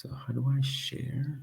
So how do I share?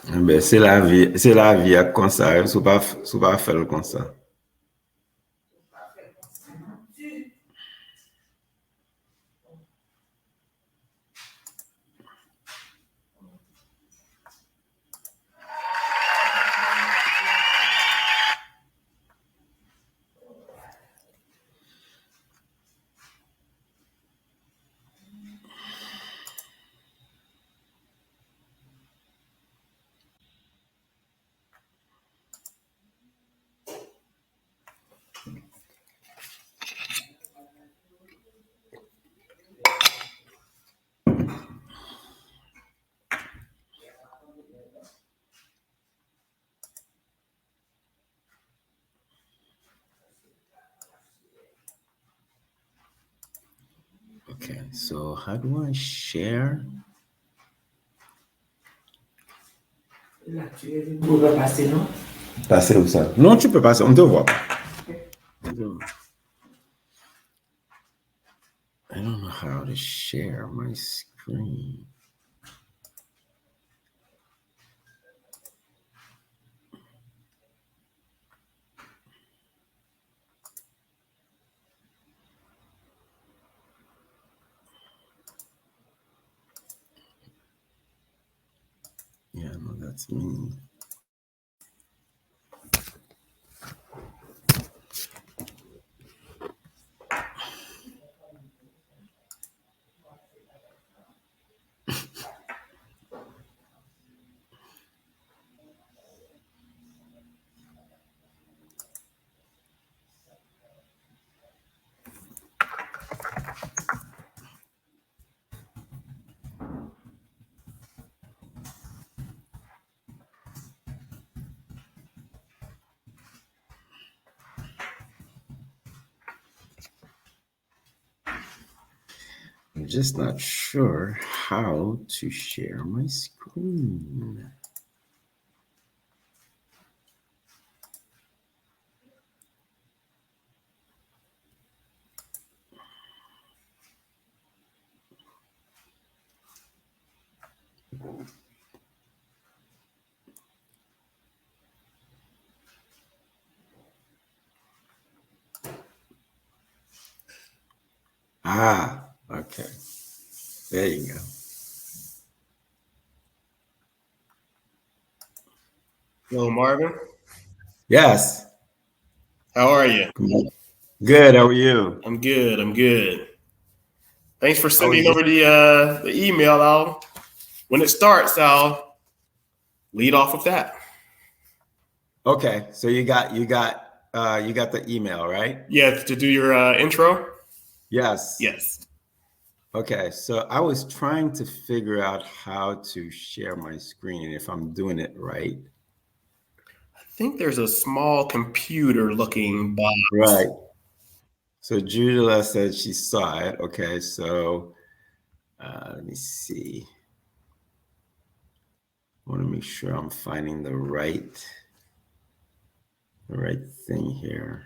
Ben, c'est la vie comme ça. Sou pas faire comme ça. Okay, so how do I share? Là, tu peux passer, non? Passer où ça? Non, tu peux passer, on te voit pas. I don't know how to share my screen. Yeah, no, that's me. I'm just not sure how to share my screen. Ah, okay. There you go. Hello, Marvin. Yes. How are you? Good. How are you? I'm good. I'm good. Thanks for sending over the email. When it starts, I'll lead off with that. Okay. So you got the email, right? Yeah, to do your intro. Yes. Yes. Okay. So I was trying to figure out how to share my screen if I'm doing it right. I think there's a small computer-looking box. Right. So Julia said she saw it. Okay. So let me see. I want to make sure I'm finding the right thing here.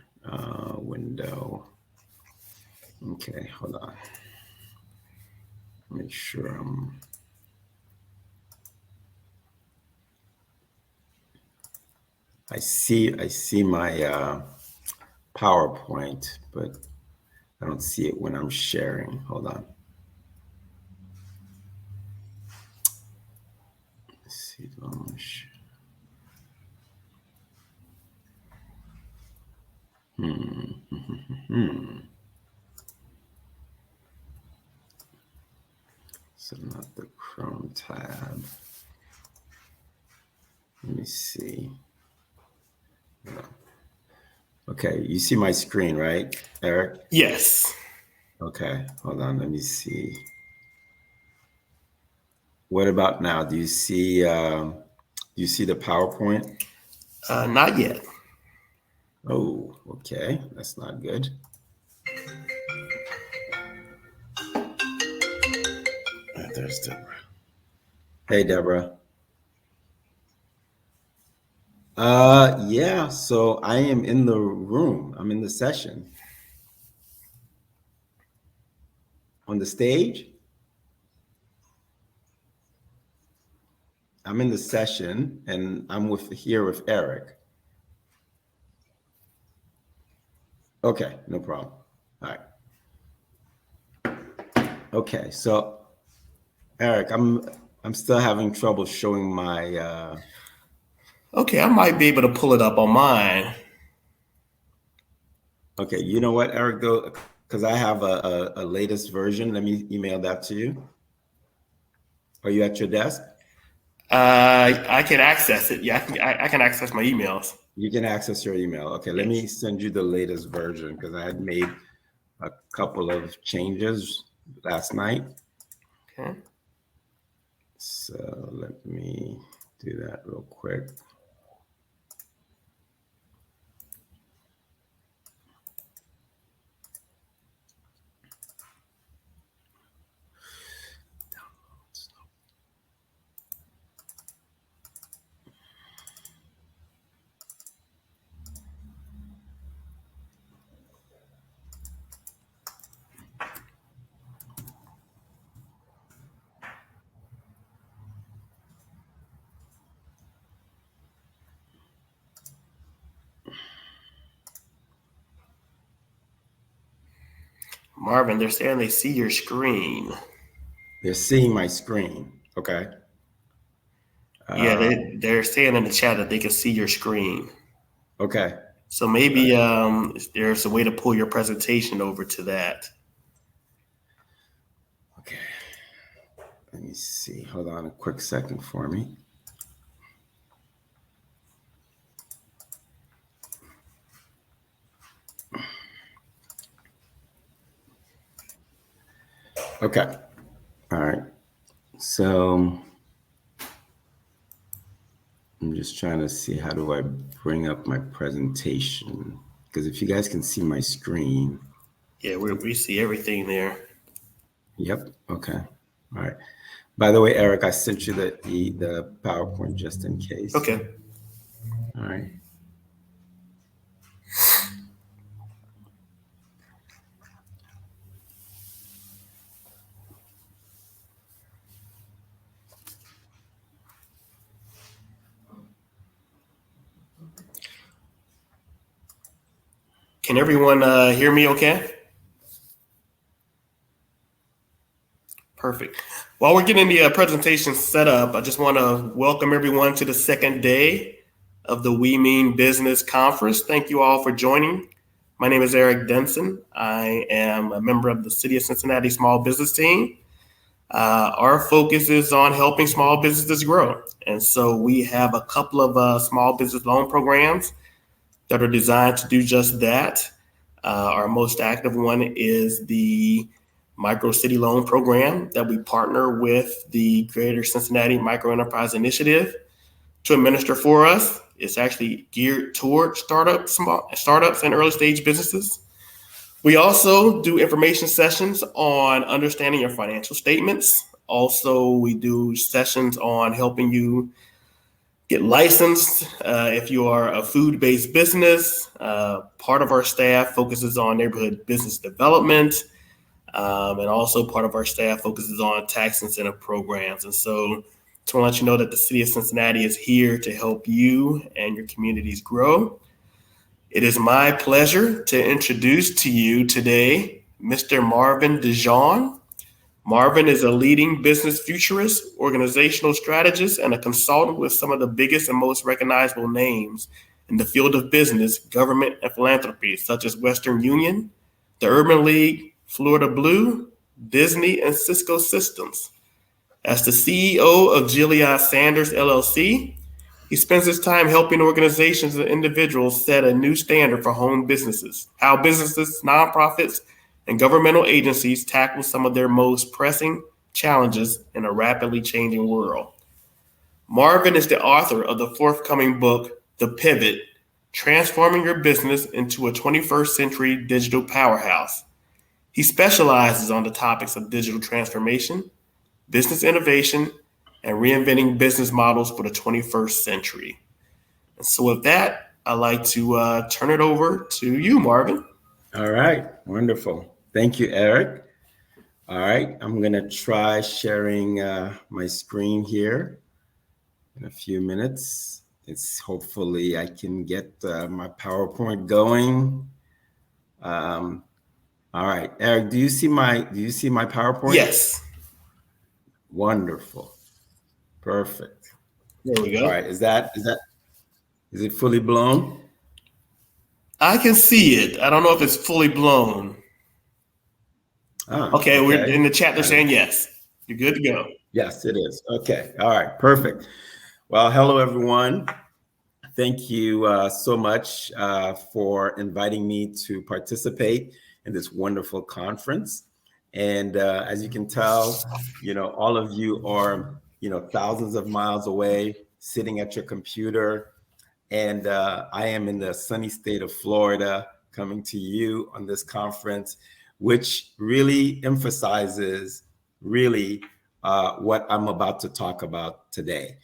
Window. Okay, hold on. Make sure I'm. I see my PowerPoint, but I don't see it when I'm sharing. Hold on. Let's see. So not the Chrome tab. Let me see. No. Okay, you see my screen, right, Eric? Yes. Okay, hold on, let me see. What about now? Do you see the PowerPoint? Not yet. Oh, okay, that's not good. There's Deborah. Hey, Deborah. Yeah, so I am in the room. I'm in the session. On the stage? I'm in the session and I'm here with Eric. Okay, no problem. All right. Okay, so Eric, I'm still having trouble showing my Okay, I might be able to pull it up on mine. okay, you know what, Eric, though, because I have a latest version. Let me email that to you. Are you at your desk? I can access it. Yeah, I can access my emails. You can access your email. Okay, let me send you the latest version because I had made a couple of changes last night. Okay. So let me do that real quick. Marvin, they're saying they see your screen. They're seeing my screen. Okay. Yeah, they're saying in the chat that they can see your screen. Okay. So maybe there's a way to pull your presentation over to that. Okay. Let me see. Hold on a quick second for me. Okay. All right. So I'm just trying to see how do I bring up my presentation? Because if you guys can see my screen. Yeah, we see everything there. Yep. Okay. All right. By the way, Eric, I sent you the PowerPoint just in case. Okay. All right. Can everyone hear me okay? Perfect. While we're getting the presentation set up, I just want to welcome everyone to the second day of the We Mean Business Conference. Thank you all for joining. My name is Eric Denson. I am a member of the City of Cincinnati Small Business Team. Our focus is on helping small businesses grow. And so we have a couple of small business loan programs that are designed to do just that. Our most active one is the Micro City Loan Program that we partner with the Greater Cincinnati Micro Enterprise Initiative to administer for us. It's actually geared toward startups and early stage businesses. We also do information sessions on understanding your financial statements. Also, we do sessions on helping you get licensed if you are a food-based business. Part of our staff focuses on neighborhood business development. And also part of our staff focuses on tax incentive programs. And so just want to let you know that the City of Cincinnati is here to help you and your communities grow. It is my pleasure to introduce to you today Mr. Marvin DeJean. Marvin is a leading business futurist, organizational strategist, and a consultant with some of the biggest and most recognizable names in the field of business, government, and philanthropy, such as Western Union, the Urban League, Florida Blue, Disney, and Cisco Systems. As the CEO of Gilead Sanders LLC, He spends his time helping organizations and individuals set a new standard for home businesses, how businesses, nonprofits, and governmental agencies tackle some of their most pressing challenges in a rapidly changing world. Marvin is the author of the forthcoming book, The Pivot: Transforming Your Business into a 21st Century Digital Powerhouse. He specializes on the topics of digital transformation, business innovation, and reinventing business models for the 21st century. And so, with that, I'd like to turn it over to you, Marvin. All right, wonderful. Thank you, Eric. All right, I'm gonna try sharing my screen here in a few minutes. It's hopefully I can get my PowerPoint going. All right, Eric, do you see my PowerPoint? Yes. Wonderful. Perfect. There we All go. right, is it fully blown? I can see it. I don't know if it's fully blown. Okay, we're in the chat. They're saying yes. You're good to go. Yes, it is. Okay. All right. Perfect. Well, hello, everyone. Thank you so much for inviting me to participate in this wonderful conference. And as you can tell, all of you are, thousands of miles away, sitting at your computer. And I am in the sunny state of Florida, coming to you on this conference, which really emphasizes what I'm about to talk about today.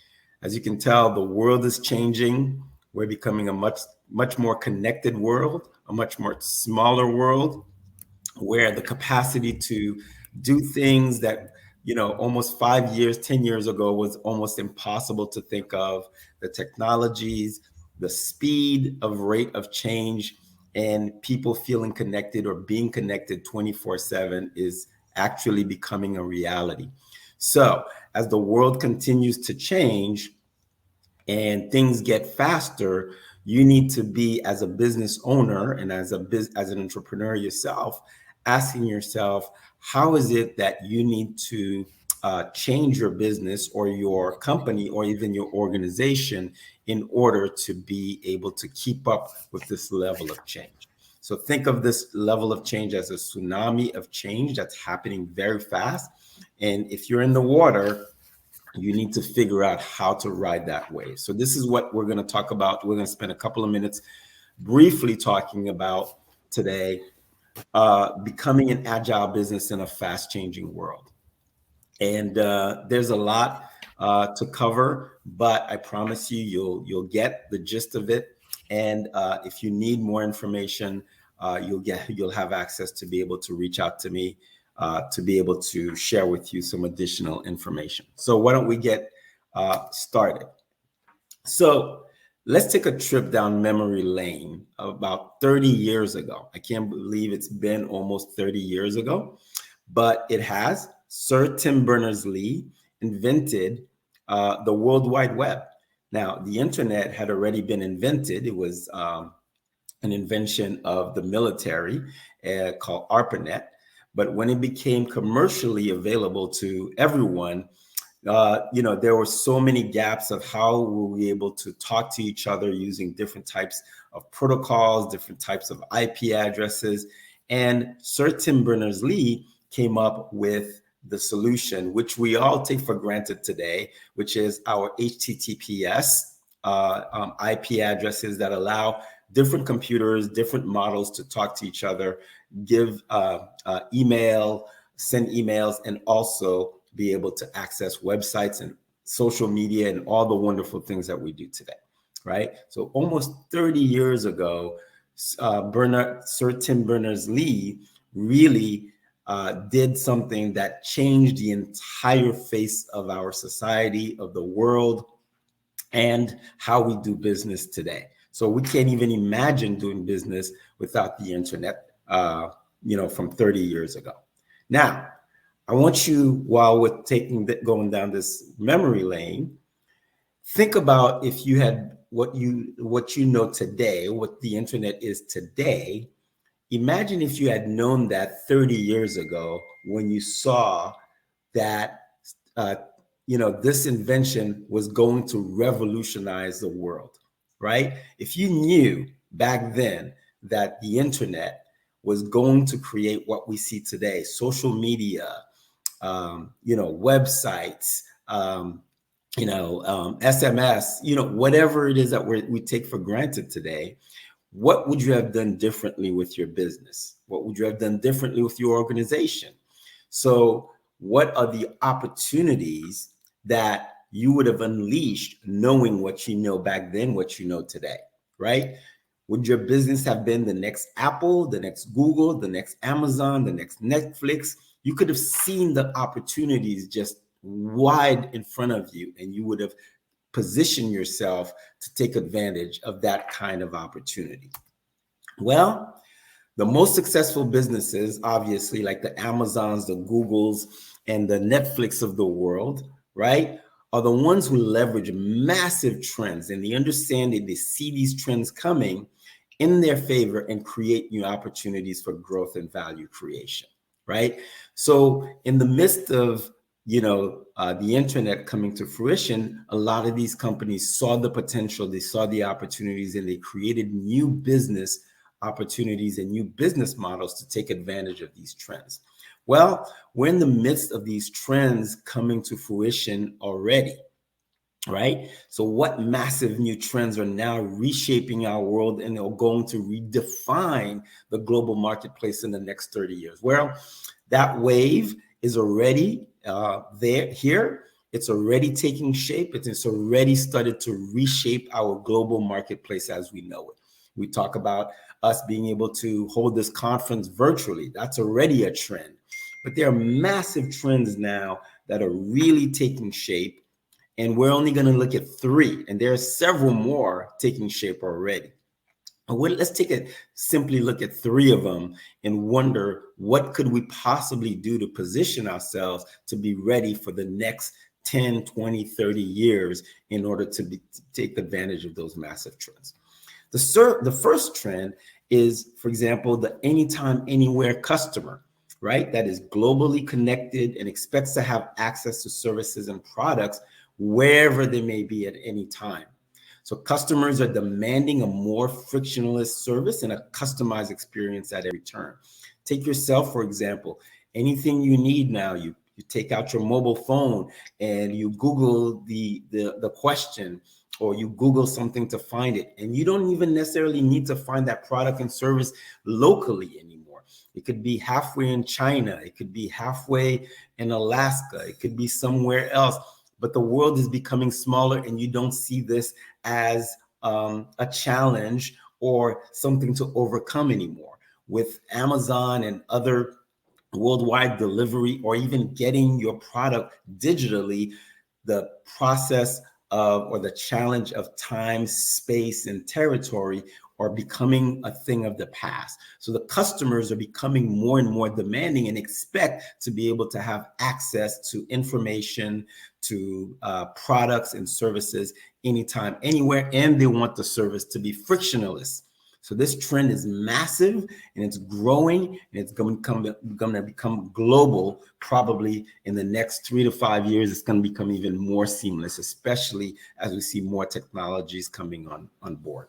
As you can tell, the world is changing. We're becoming a much more connected world, a much more smaller world, where the capacity to do things that almost 5 years, 10 years ago was almost impossible to think of. The technologies, the speed of rate of change, and people feeling connected or being connected 24/7 is actually becoming a reality. So as the world continues to change and things get faster, you need to be, as a business owner and as an entrepreneur yourself, asking yourself, how is it that you need to change your business or your company or even your organization in order to be able to keep up with this level of change? So think of this level of change as a tsunami of change that's happening very fast. And if you're in the water, you need to figure out how to ride that wave. So this is what we're going to talk about. We're going to spend a couple of minutes briefly talking about today, becoming an agile business in a fast changing world. And there's a lot to cover, but I promise you'll get the gist of it. And if you need more information, you'll have access to be able to reach out to me to be able to share with you some additional information. So why don't we get started? So let's take a trip down memory lane about 30 years ago. I can't believe it's been almost 30 years ago, but it has. Sir Tim Berners-Lee invented the World Wide Web. Now, the internet had already been invented. It was an invention of the military called ARPANET. But when it became commercially available to everyone, there were so many gaps of how were we able to talk to each other using different types of protocols, different types of IP addresses. And Sir Tim Berners-Lee came up with the solution, which we all take for granted today, which is our HTTPS IP addresses that allow different computers, different models to talk to each other, give email, send emails, and also be able to access websites and social media and all the wonderful things that we do today, right? So almost 30 years ago, Sir Tim Berners-Lee really did something that changed the entire face of our society, of the world, and how we do business today. So we can't even imagine doing business without the internet, from 30 years ago. Now, I want you, while we're going down this memory lane, think about if you had what you know today, what the internet is today. Imagine if you had known that 30 years ago when you saw that this invention was going to revolutionize the world, right? If you knew back then that the internet was going to create what we see today, social media, websites, SMS, whatever it is that we take for granted today, what would you have done differently with your business? What would you have done differently with your organization? So what are the opportunities that you would have unleashed knowing what you know back then, what you know today, right? Would your business have been the next Apple, the next Google, the next Amazon, the next Netflix? You could have seen the opportunities just wide in front of you, and you would have positioned yourself to take advantage of that kind of opportunity. Well, the most successful businesses, obviously, like the Amazons, the Googles, and the Netflix of the world, right, are the ones who leverage massive trends, and they understand that they see these trends coming in their favor and create new opportunities for growth and value creation, right? So in the midst of the internet coming to fruition, a lot of these companies saw the potential, they saw the opportunities, and they created new business opportunities and new business models to take advantage of these trends. Well, we're in the midst of these trends coming to fruition already, right? So what massive new trends are now reshaping our world and are going to redefine the global marketplace in the next 30 years? Well, that wave is already here. It's already taking shape. It's already started to reshape our global marketplace as we know it. We talk about us being able to hold this conference virtually. That's already a trend. But there are massive trends now that are really taking shape. And we're only going to look at 3. And there are several more taking shape already. Let's simply look at 3 of them and wonder what could we possibly do to position ourselves to be ready for the next 10, 20, 30 years in order to take advantage of those massive trends. The first trend is, for example, the anytime, anywhere customer, right? That is globally connected and expects to have access to services and products wherever they may be at any time. So customers are demanding a more frictionless service and a customized experience at every turn. Take yourself, for example. Anything you need now, you take out your mobile phone and you Google the question, or you Google something to find it. And you don't even necessarily need to find that product and service locally anymore. It could be halfway in China. It could be halfway in Alaska. It could be somewhere else. But the world is becoming smaller, and you don't see this as a challenge or something to overcome anymore. With Amazon and other worldwide delivery, or even getting your product digitally, the process or the challenge of time, space, and territory are becoming a thing of the past. So the customers are becoming more and more demanding and expect to be able to have access to information, to products and services anytime, anywhere, and they want the service to be frictionless. So this trend is massive, and it's growing, and it's going to become global. Probably in the next 3 to 5 years, it's going to become even more seamless, especially as we see more technologies coming on board.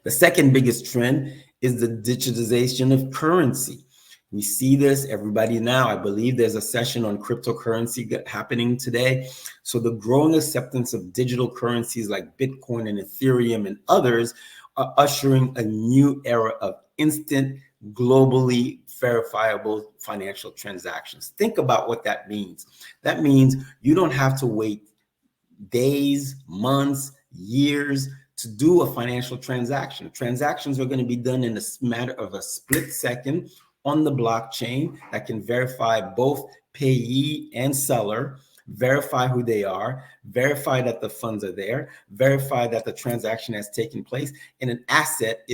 The second biggest trend is the digitization of currency. We see this, everybody now, I believe there's a session on cryptocurrency happening today. So the growing acceptance of digital currencies like Bitcoin and Ethereum and others are ushering a new era of instant, globally verifiable financial transactions. Think about what that means. That means you don't have to wait days, months, years to do a financial transaction. Transactions are going to be done in a matter of a split second on the blockchain that can verify both payee and seller, verify who they are, verify that the funds are there, verify that the transaction has taken place, and an asset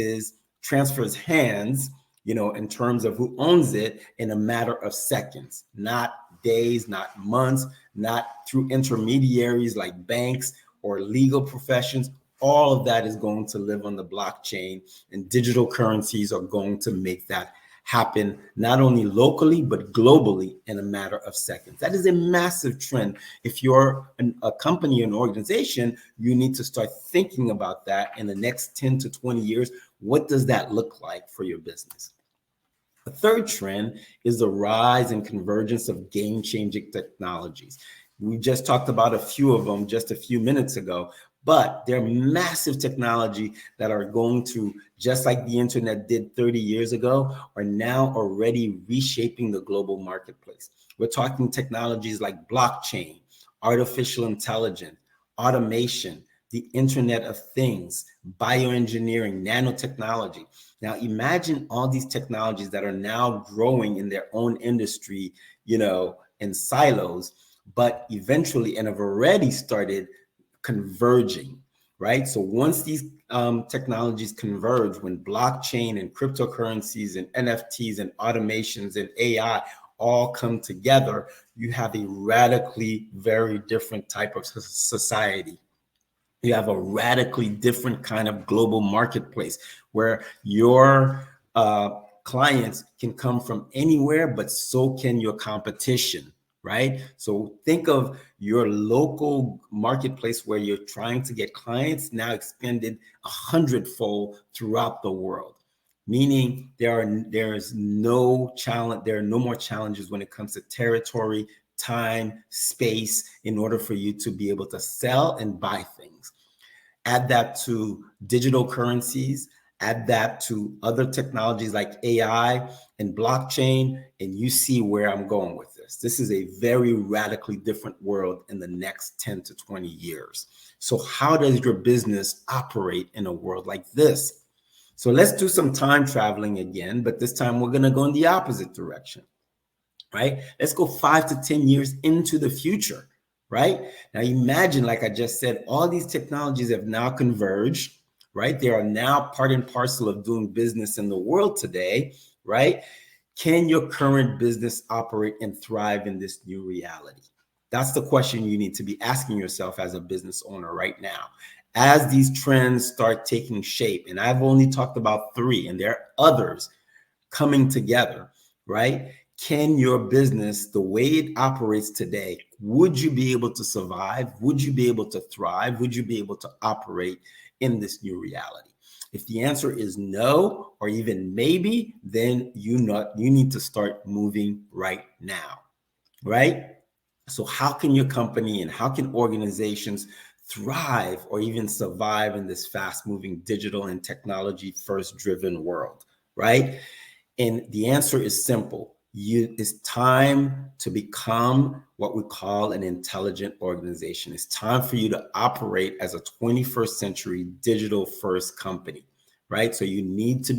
transfers hands, in terms of who owns it, in a matter of seconds, not days, not months, not through intermediaries like banks or legal professions. All of that is going to live on the blockchain, and digital currencies are going to make that happen not only locally, but globally in a matter of seconds. That is a massive trend. If you're a company, an organization, you need to start thinking about that in the next 10 to 20 years. What does that look like for your business? The third trend is the rise and convergence of game-changing technologies. We just talked about a few of them just a few minutes ago, but they're massive technology that are going to, just like the internet did 30 years ago, are now already reshaping the global marketplace. We're talking technologies like blockchain, artificial intelligence, automation, the Internet of Things, bioengineering, nanotechnology. Now, imagine all these technologies that are now growing in their own industry, in silos, but eventually, and have already started converging, right? So once these technologies converge, when blockchain and cryptocurrencies and NFTs and automations and AI all come together, you have a radically very different type of society. You have a radically different kind of global marketplace where your clients can come from anywhere, but so can your competition, right? So think of your local marketplace where you're trying to get clients now expanded 100-fold throughout the world. Meaning there is no challenge, there are no more challenges when it comes to territory, time, space, in order for you to be able to sell and buy things. Add that to digital currencies, add that to other technologies like AI and blockchain, and you see where I'm going with this. This is a very radically different world in the next 10 to 20 years. So how does your business operate in a world like this? So let's do some time traveling again, but this time we're going to go in the opposite direction, right? Let's go 5 to 10 years into the future, right? Now imagine, like I just said, all these technologies have now converged, right? They are now part and parcel of doing business in the world today, right? Can your current business operate and thrive in this new reality? That's the question you need to be asking yourself as a business owner right now. As these trends start taking shape, and I've only talked about 3, and there are others coming together, right? Can your business, the way it operates today, would you be able to survive? Would you be able to thrive? Would you be able to operate in this new reality? If the answer is no, or even maybe, then you need to start moving right now, right? So how can your company and how can organizations thrive or even survive in this fast-moving digital and technology first driven world, right? And the answer is simple. It's time to become what we call an intelligent organization. It's time for you to operate as a 21st century digital first company, right? So you need to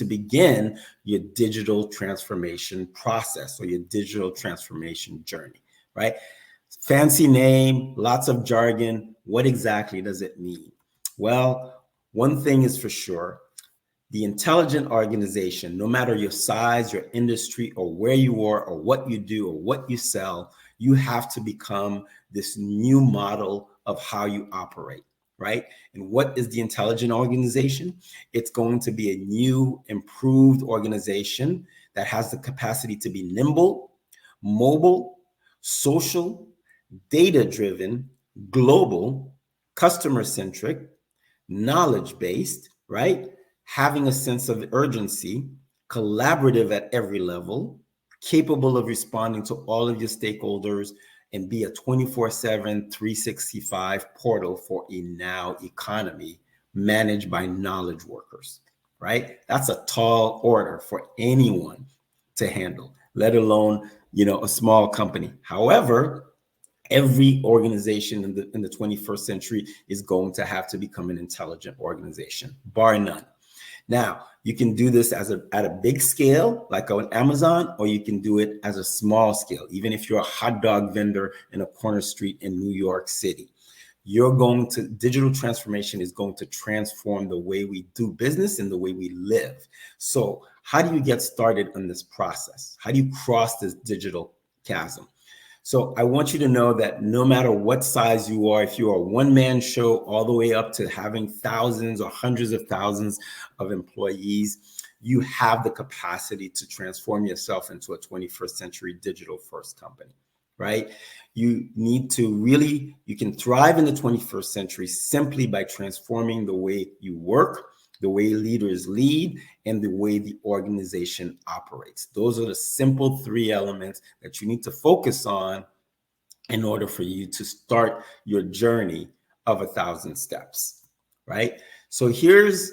begin your digital transformation process or your digital transformation journey, right? Fancy name, lots of jargon. What exactly does it mean? Well, one thing is for sure. The intelligent organization, no matter your size, your industry, or where you are, or what you do, or what you sell, you have to become this new model of how you operate, right? And what is the intelligent organization? It's going to be a new, improved organization that has the capacity to be nimble, mobile, social, data-driven, global, customer-centric, knowledge-based, right? Having a sense of urgency, collaborative at every level, capable of responding to all of your stakeholders, and be a 24/7, 365 portal for a now economy managed by knowledge workers, right? That's a tall order for anyone to handle, let alone, a small company. However, every organization in the 21st century is going to have to become an intelligent organization, bar none. Now, you can do this at a big scale, like on Amazon, or you can do it as a small scale, even if you're a hot dog vendor in a corner street in New York City. Digital transformation is going to transform the way we do business and the way we live. So how do you get started on this process? How do you cross this digital chasm? So I want you to know that no matter what size you are, if you're a one-man show all the way up to having thousands or hundreds of thousands of employees, you have the capacity to transform yourself into a 21st century digital first company, right? You need to really, you can thrive in the 21st century simply by transforming the way you work, the way leaders lead, and the way the organization operates. Those are the simple 3 elements that you need to focus on in order for you to start your journey of 1,000 steps, right? So here's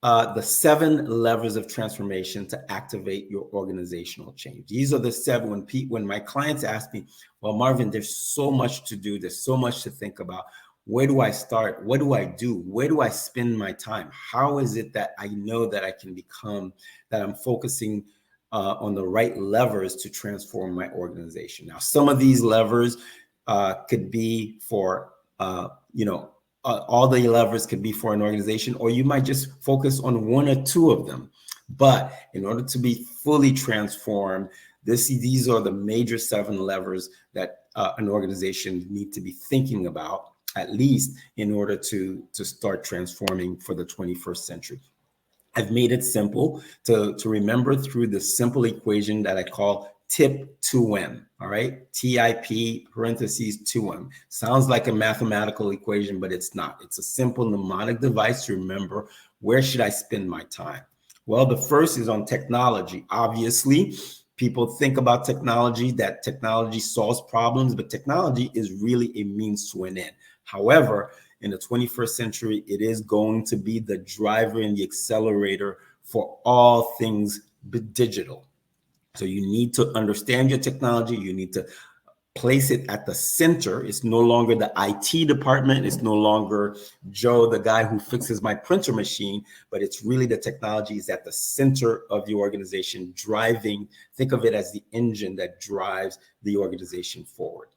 the 7 levers of transformation to activate your organizational change. These are the 7. When my clients ask me, well, Marvin, there's so much to do, there's so much to think about. Where do I start? What do I do? Where do I spend my time? How is it that I know that I can become, that I'm focusing on the right levers to transform my organization? Now, some of these levers could be for, all the levers could be for an organization, or you might just focus on 1 or 2 of them. But in order to be fully transformed, these are the major 7 levers that an organization need to be thinking about, at least in order to start transforming for the 21st century. I've made it simple to remember through the simple equation that I call TIP 2M, all right? TIP parentheses 2M. Sounds like a mathematical equation, but it's not. It's a simple mnemonic device to remember, where should I spend my time? Well, the first is on technology. Obviously, people think about technology, that technology solves problems, but technology is really a means to an end. However, in the 21st century, it is going to be the driver and the accelerator for all things digital. So you need to understand your technology. You need to place it at the center. It's no longer the IT department. It's no longer Joe, the guy who fixes my printer machine, but it's really the technology is at the center of the organization, driving. Think of it as the engine that drives the organization forward.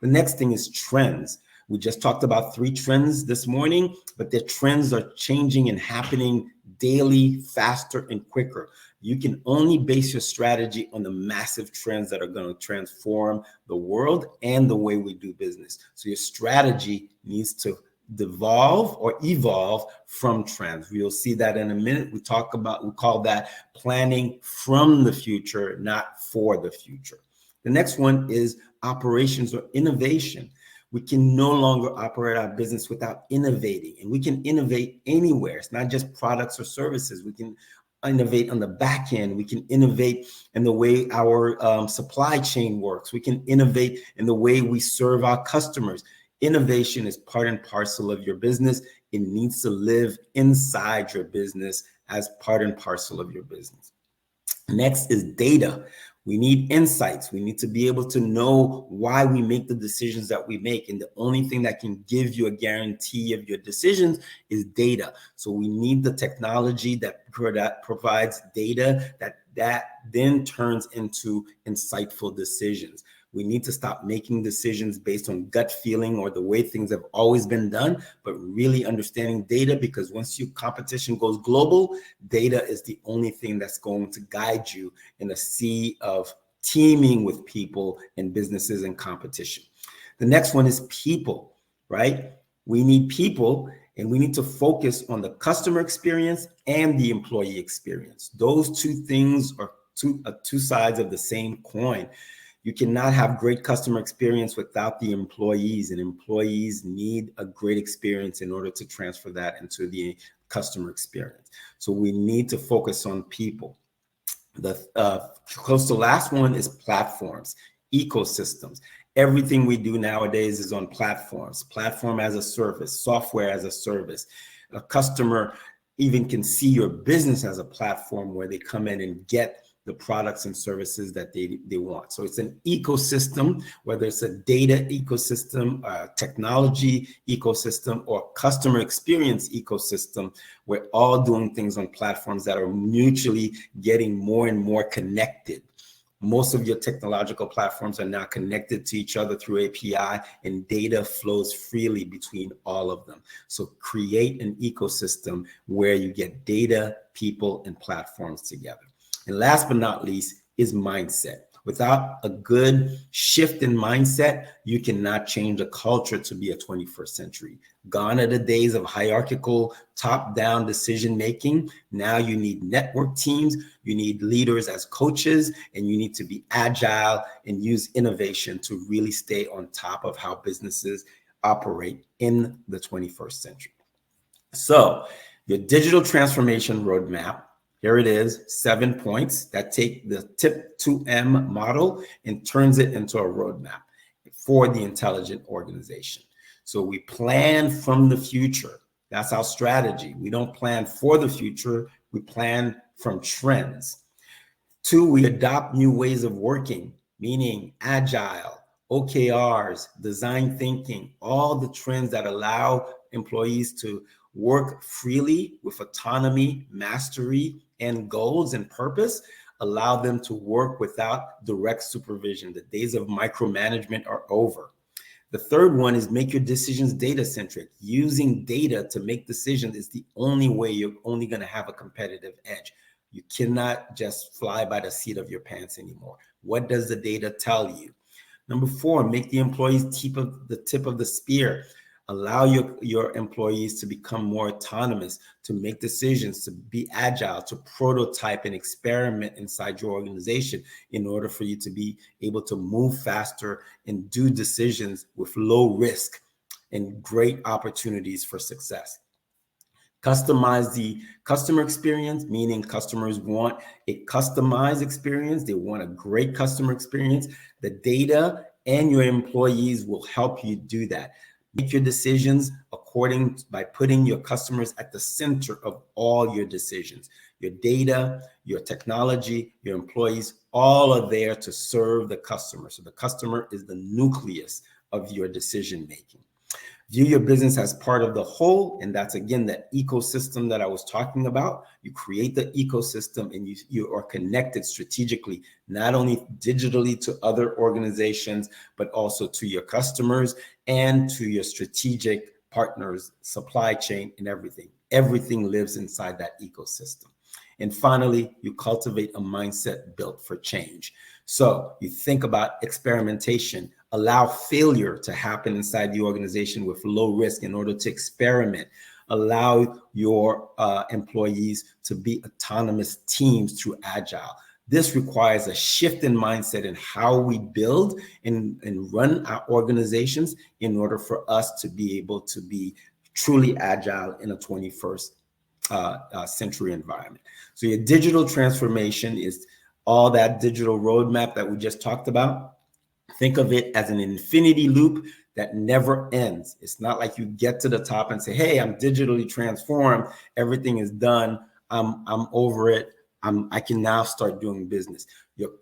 The next thing is trends. We just talked about 3 trends this morning, but the trends are changing and happening daily, faster and quicker. You can only base your strategy on the massive trends that are going to transform the world and the way we do business. So your strategy needs to devolve or evolve from trends. We'll see that in a minute. We call that planning from the future, not for the future. The next one is operations or innovation. We can no longer operate our business without innovating, and we can innovate anywhere. It's not just products or services. We can innovate on the back end. We can innovate in the way our supply chain works. We can innovate in the way we serve our customers. Innovation is part and parcel of your business. It needs to live inside your business as part and parcel of your business. Next is data. We need insights. We need to be able to know why we make the decisions that we make. And the only thing that can give you a guarantee of your decisions is data. So we need the technology that provides data that then turns into insightful decisions. We need to stop making decisions based on gut feeling or the way things have always been done, but really understanding data, because once your competition goes global, data is the only thing that's going to guide you in a sea of teeming with people and businesses and competition. The next one is people, right? We need people, and we need to focus on the customer experience and the employee experience. Those 2 things are two sides of the same coin. You cannot have great customer experience without the employees, and employees need a great experience in order to transfer that into the customer experience. So we need to focus on people. The close to last one is platforms, ecosystems. Everything we do nowadays is on platforms, platform as a service, software as a service. A customer even can see your business as a platform where they come in and get the products and services that they want. So it's an ecosystem, whether it's a data ecosystem, a technology ecosystem, or customer experience ecosystem. We're all doing things on platforms that are mutually getting more and more connected. Most of your technological platforms are now connected to each other through API, and data flows freely between all of them. So create an ecosystem where you get data, people, and platforms together. And last but not least is mindset. Without a good shift in mindset, you cannot change a culture to be a 21st century. Gone are the days of hierarchical top-down decision-making. Now you need network teams, you need leaders as coaches, and you need to be agile and use innovation to really stay on top of how businesses operate in the 21st century. So your digital transformation roadmap, here it is, 7 points that take the tip to M model and turns it into a roadmap for the intelligent organization. So we plan from the future. That's our strategy. We don't plan for the future. We plan from trends. 2, we adopt new ways of working, meaning agile, OKRs, design thinking, all the trends that allow employees to work freely with autonomy, mastery, and goals and purpose, allow them to work without direct supervision. The days of micromanagement are over. The third one is make your decisions data-centric. Using data to make decisions is the only way you're only going to have a competitive edge. You cannot just fly by the seat of your pants anymore. What does the data tell you? Number 4, make the employees the tip of the spear. Allow your employees to become more autonomous, to make decisions, to be agile, to prototype and experiment inside your organization in order for you to be able to move faster and do decisions with low risk and great opportunities for success. Customize the customer experience, meaning customers want a customized experience. They want a great customer experience. The data and your employees will help you do that. Make your decisions by putting your customers at the center of all your decisions. Your data, your technology, your employees, all are there to serve the customer. So the customer is the nucleus of your decision making. View your business as part of the whole, and that's again that ecosystem that I was talking about. You create the ecosystem and you are connected strategically, not only digitally to other organizations, but also to your customers and to your strategic partners, supply chain, and everything. Everything lives inside that ecosystem. And finally, you cultivate a mindset built for change. So you think about experimentation, allow failure to happen inside the organization with low risk in order to experiment, allow your employees to be autonomous teams through agile. This requires a shift in mindset in how we build and run our organizations in order for us to be able to be truly agile in a 21st century environment. So your digital transformation is all that digital roadmap that we just talked about. Think of it as an infinity loop that never ends. It's not like you get to the top and say, hey, I'm digitally transformed. Everything is done. I'm over it. I can now start doing business. You're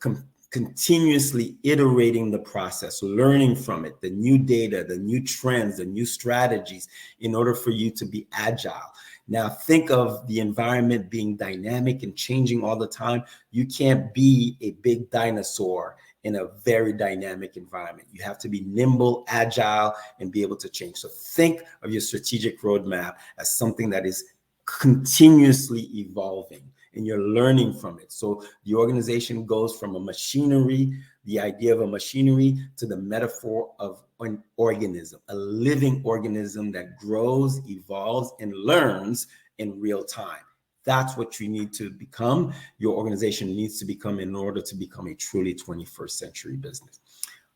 continuously iterating the process, learning from it, the new data, the new trends, the new strategies in order for you to be agile. Now, think of the environment being dynamic and changing all the time. You can't be a big dinosaur in a very dynamic environment. You have to be nimble, agile, and be able to change. So think of your strategic roadmap as something that is continuously evolving and you're learning from it. So the organization goes from a machinery, the idea of a machinery, to the metaphor of an organism, a living organism that grows, evolves, and learns in real time. That's what you need to become. Your organization needs to become in order to become a truly 21st century business.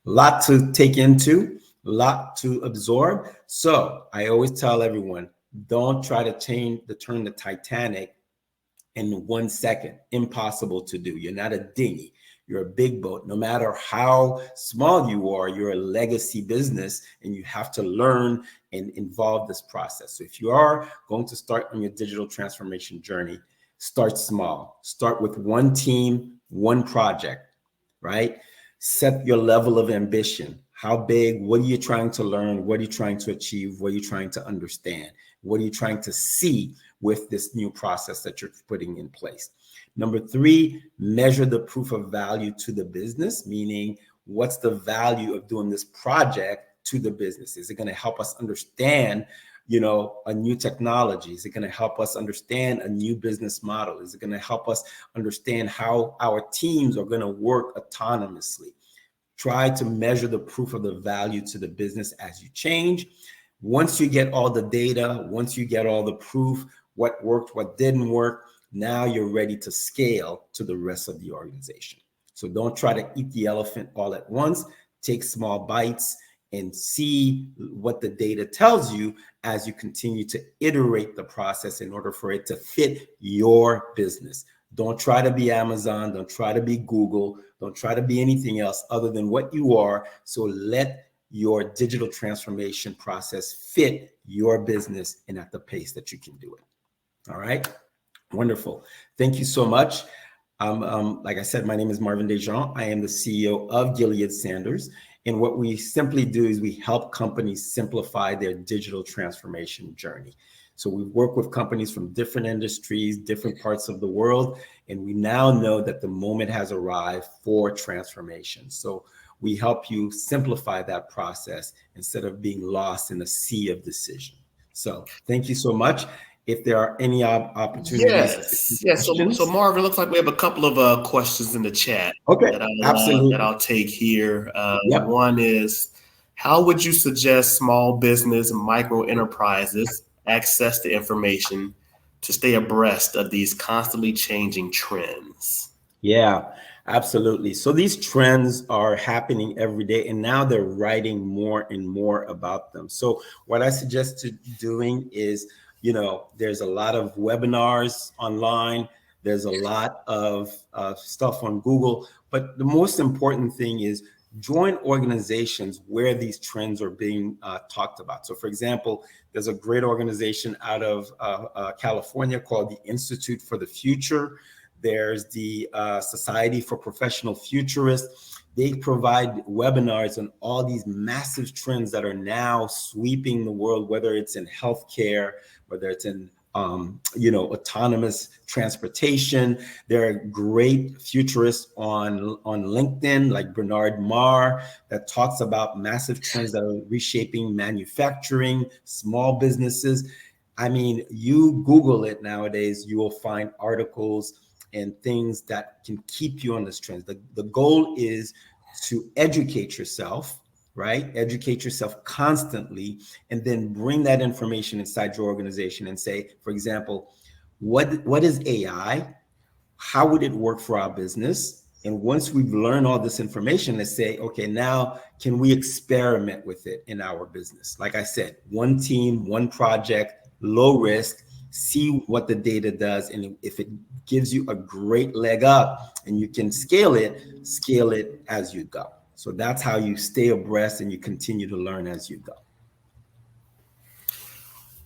A lot to take into, a lot to absorb. So I always tell everyone, don't try to turn the Titanic in 1 second. Impossible to do. You're not a dinghy. You're a big boat. No matter how small you are, you're a legacy business and you have to learn and involve this process. So if you are going to start on your digital transformation journey, start small. Start with one team, one project, right? Set your level of ambition. How big? What are you trying to learn? What are you trying to achieve? What are you trying to understand? What are you trying to see with this new process that you're putting in place? Number 3, measure the proof of value to the business, meaning what's the value of doing this project to the business? Is it going to help us understand a new technology? Is it going to help us understand a new business model? Is it going to help us understand how our teams are going to work autonomously? Try to measure the proof of the value to the business as you change. Once you get all the data, once you get all the proof, what worked, what didn't work, now you're ready to scale to the rest of the organization. So don't try to eat the elephant all at once. Take small bites and see what the data tells you as you continue to iterate the process in order for it to fit your business. Don't try to be Amazon. Don't try to be Google. Don't try to be anything else other than what you are. So let your digital transformation process fit your business and at the pace that you can do it. All right. Wonderful. Thank you so much. Like I said, my name is Marvin Dejean. I am the CEO of Gilead Sanders. And what we simply do is we help companies simplify their digital transformation journey. So we work with companies from different industries, different parts of the world, and we now know that the moment has arrived for transformation. So we help you simplify that process instead of being lost in a sea of decision. So thank you so much. If there are any opportunities. Yes. So Marvin, looks like we have a couple of questions in the chat. Okay, absolutely. That I'll take here. Yep. One is, how would you suggest small business and micro enterprises access to information to stay abreast of these constantly changing trends? Yeah, absolutely. So these trends are happening every day, and now they're writing more and more about them. So what I suggest doing is, there's a lot of webinars online. There's a lot of stuff on Google. But the most important thing is join organizations where these trends are being talked about. So, for example, there's a great organization out of California called the Institute for the Future. There's the Society for Professional Futurists. They provide webinars on all these massive trends that are now sweeping the world, whether it's in healthcare, whether it's in autonomous transportation. There are great futurists on LinkedIn, like Bernard Marr, that talks about massive trends that are reshaping manufacturing, small businesses. I mean, you Google it nowadays, you will find articles and things that can keep you on this trend. The goal is to educate yourself, right? Educate yourself constantly, and then bring that information inside your organization and say, for example, what is AI? How would it work for our business? And once we've learned all this information, let's say, okay, now can we experiment with it in our business? Like I said, one team, one project, low risk, see what the data does. And if it gives you a great leg up and you can scale it as you go. So that's how you stay abreast and you continue to learn as you go.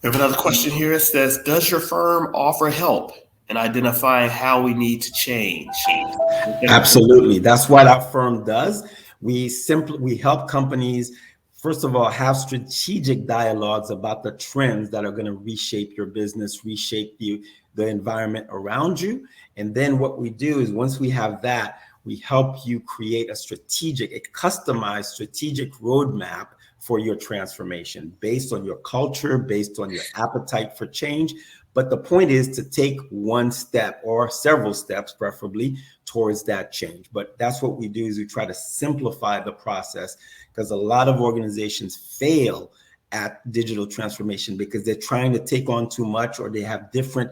We have another question here. It says, does your firm offer help in identifying how we need to change? Absolutely. That's what our firm does. We help companies, first of all, have strategic dialogues about the trends that are going to reshape your business, reshape the environment around you. And then what we do is once we have that, we help you create a customized strategic roadmap for your transformation based on your culture, based on your appetite for change. But the point is to take one step or several steps, preferably, towards that change. But that's what we do, is we try to simplify the process, because a lot of organizations fail at digital transformation because they're trying to take on too much, or they have different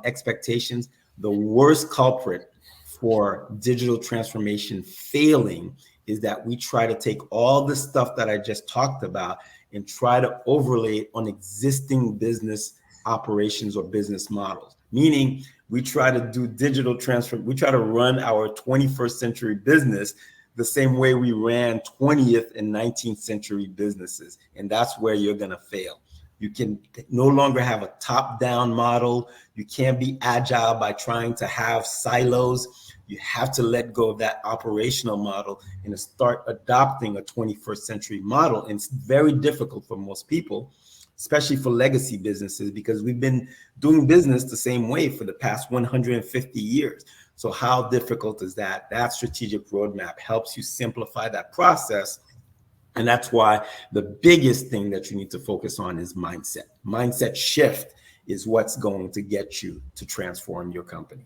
expectations. The worst culprit for digital transformation failing is that we try to take all the stuff that I just talked about and try to overlay it on existing business operations or business models. Meaning we try to do digital transfer. We try to run our 21st century business the same way we ran 20th and 19th century businesses. And that's where you're going to fail. You can no longer have a top-down model. You can't be agile by trying to have silos. You have to let go of that operational model and start adopting a 21st century model. And it's very difficult for most people, especially for legacy businesses, because we've been doing business the same way for the past 150 years. So how difficult is that? That strategic roadmap helps you simplify that process And that's why the biggest thing that you need to focus on is mindset. Mindset shift is what's going to get you to transform your company.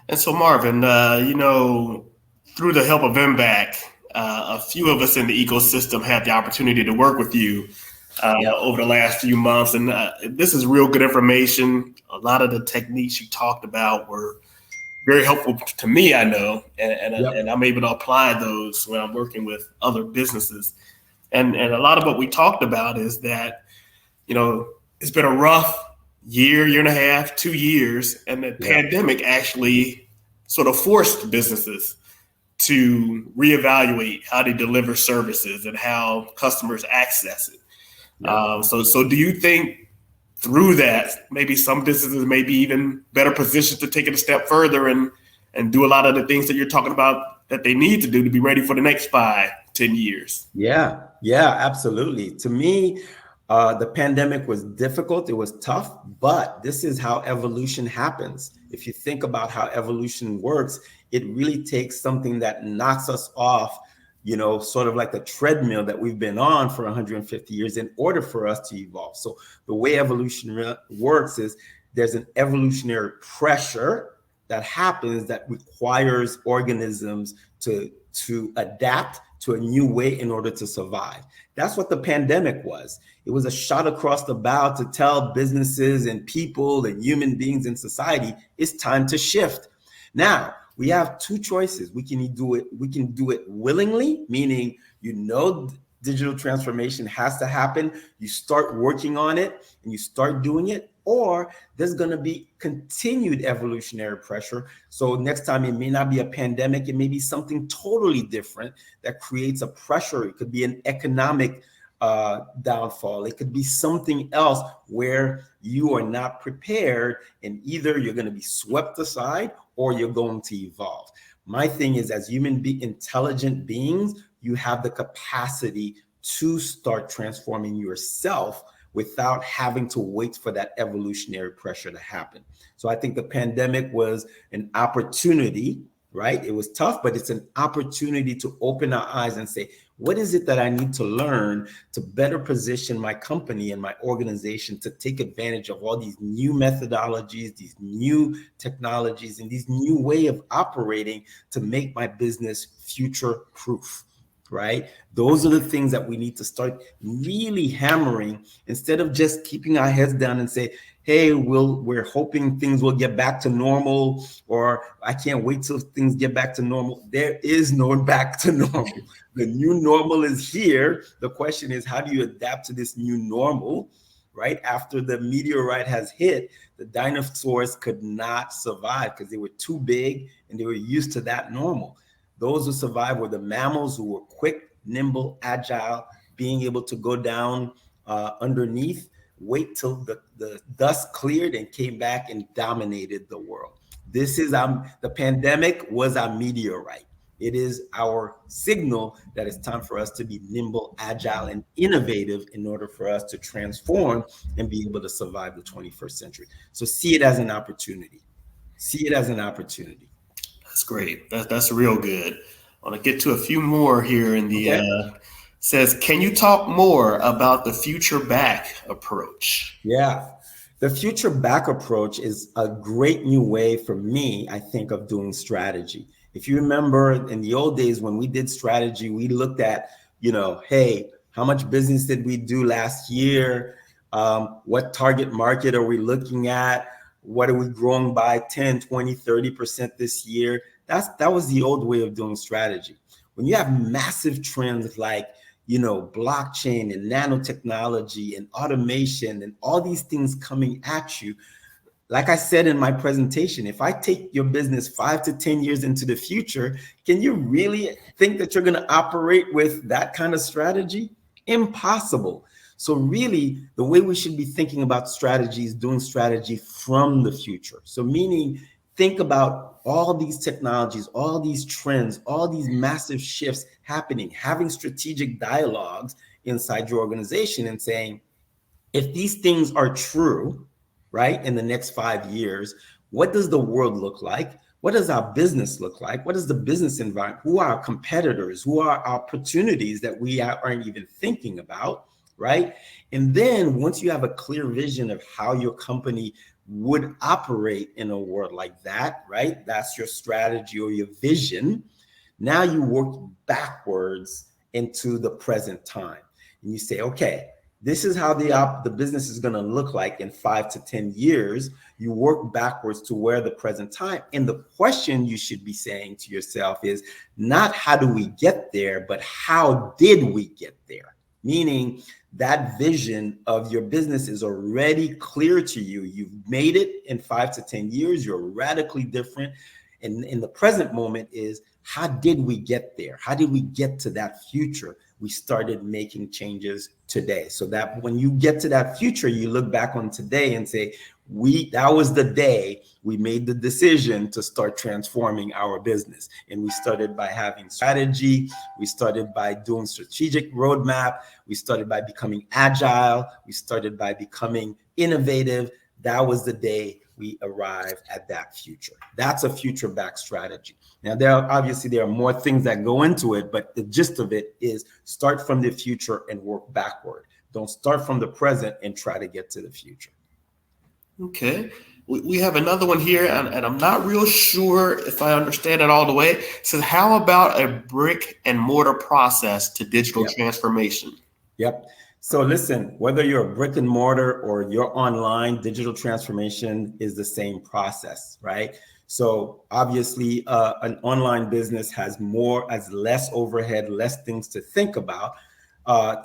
And so, Marvin, through the help of MBAC, a few of us in the ecosystem had the opportunity to work with you over the last few months. And this is real good information. A lot of the techniques you talked about were very helpful to me, I know, and I'm able to apply those when I'm working with other businesses. And a lot of what we talked about is that, it's been a rough year and a half, 2 years, and the pandemic actually sort of forced businesses to reevaluate how they deliver services and how customers access it. So do you think through that, maybe some businesses may be even better positioned to take it a step further and do a lot of the things that you're talking about that they need to do to be ready for the next 5-10 years? Yeah, absolutely. To me, the pandemic was difficult. It was tough, but this is how evolution happens. If you think about how evolution works, it really takes something that knocks us off, sort of like a treadmill that we've been on for 150 years in order for us to evolve. So the way evolution works is there's an evolutionary pressure that happens that requires organisms to adapt to a new way in order to survive. That's what the pandemic was. It was a shot across the bow to tell businesses and people and human beings in society, it's time to shift. Now, we have two choices. We can do it willingly, meaning digital transformation has to happen. You start working on it and you start doing it, or there's going to be continued evolutionary pressure. So next time it may not be a pandemic, it may be something totally different that creates a pressure. It could be an economic downfall. It could be something else where you are not prepared, and either you're going to be swept aside or you're going to evolve. My thing is, as intelligent beings, you have the capacity to start transforming yourself without having to wait for that evolutionary pressure to happen. So I think the pandemic was an opportunity, right? It was tough, but it's an opportunity to open our eyes and say, what is it that I need to learn to better position my company and my organization to take advantage of all these new methodologies, these new technologies, and these new way of operating to make my business future proof, right? Those are the things that we need to start really hammering instead of just keeping our heads down and say, hey, we're hoping things will get back to normal, or I can't wait till things get back to normal. There is no back to normal. The new normal is here. The question is, how do you adapt to this new normal, right? After the meteorite has hit, the dinosaurs could not survive because they were too big and they were used to that normal. Those who survived were the mammals who were quick, nimble, agile, being able to go down underneath, wait till the dust cleared and came back and dominated the world. This is the pandemic was our meteorite. It is our signal that it's time for us to be nimble, agile, and innovative in order for us to transform and be able to survive the 21st century. So see it as an opportunity. See it as an opportunity. That's great. That's real good. I want to get to a few more here in the says, can you talk more about the future back approach? Yeah. The future back approach is a great new way for me, I think, of doing strategy. If you remember in the old days when we did strategy, we looked at, hey, how much business did we do last year? What target market are we looking at? What are we growing by 10, 20, 30% this year? That was the old way of doing strategy. When you have massive trends like, blockchain and nanotechnology and automation and all these things coming at you, like I said in my presentation, if I take your business 5 to 10 years into the future, can you really think that you're going to operate with that kind of strategy? Impossible. So really, the way we should be thinking about strategy is doing strategy from the future. So meaning, think about all these technologies, all these trends, all these massive shifts happening, having strategic dialogues inside your organization and saying, if these things are true, right, in the next 5 years, what does the world look like? What does our business look like? What is the business environment? Who are our competitors? Who are our opportunities that we aren't even thinking about, right? And then once you have a clear vision of how your company would operate in a world like that, right? That's your strategy or your vision. Now you work backwards into the present time. And you say, okay, this is how the business is going to look like in 5 to 10 years. You work backwards to where the present time. And the question you should be saying to yourself is not how do we get there, but how did we get there? Meaning that vision of your business is already clear to you. You've made it in 5 to 10 years. You're radically different. And in the present moment is how did we get there? How did we get to that future? We started making changes today. So that when you get to that future, you look back on today and say, that was the day we made the decision to start transforming our business. And we started by having strategy. We started by doing strategic roadmap. We started by becoming agile. We started by becoming innovative. That was the day we arrived at that future. That's a future back strategy. Now, there are more things that go into it, but the gist of it is start from the future and work backward. Don't start from the present and try to get to the future. Okay. We have another one here, and I'm not real sure if I understand it all the way. It says, how about a brick and mortar process to digital transformation? Yep. So listen, whether you're a brick and mortar or you're online, digital transformation is the same process, right? So obviously an online business has less overhead, less things to think about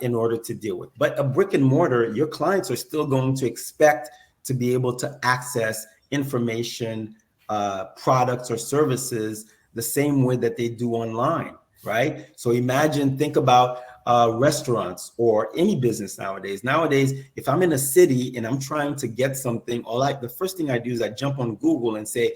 in order to deal with. But a brick and mortar, your clients are still going to expect to be able to access information, products or services the same way that they do online, right? So think about restaurants or any business nowadays. Nowadays, if I'm in a city and I'm trying to get something, the first thing I do is I jump on Google and say,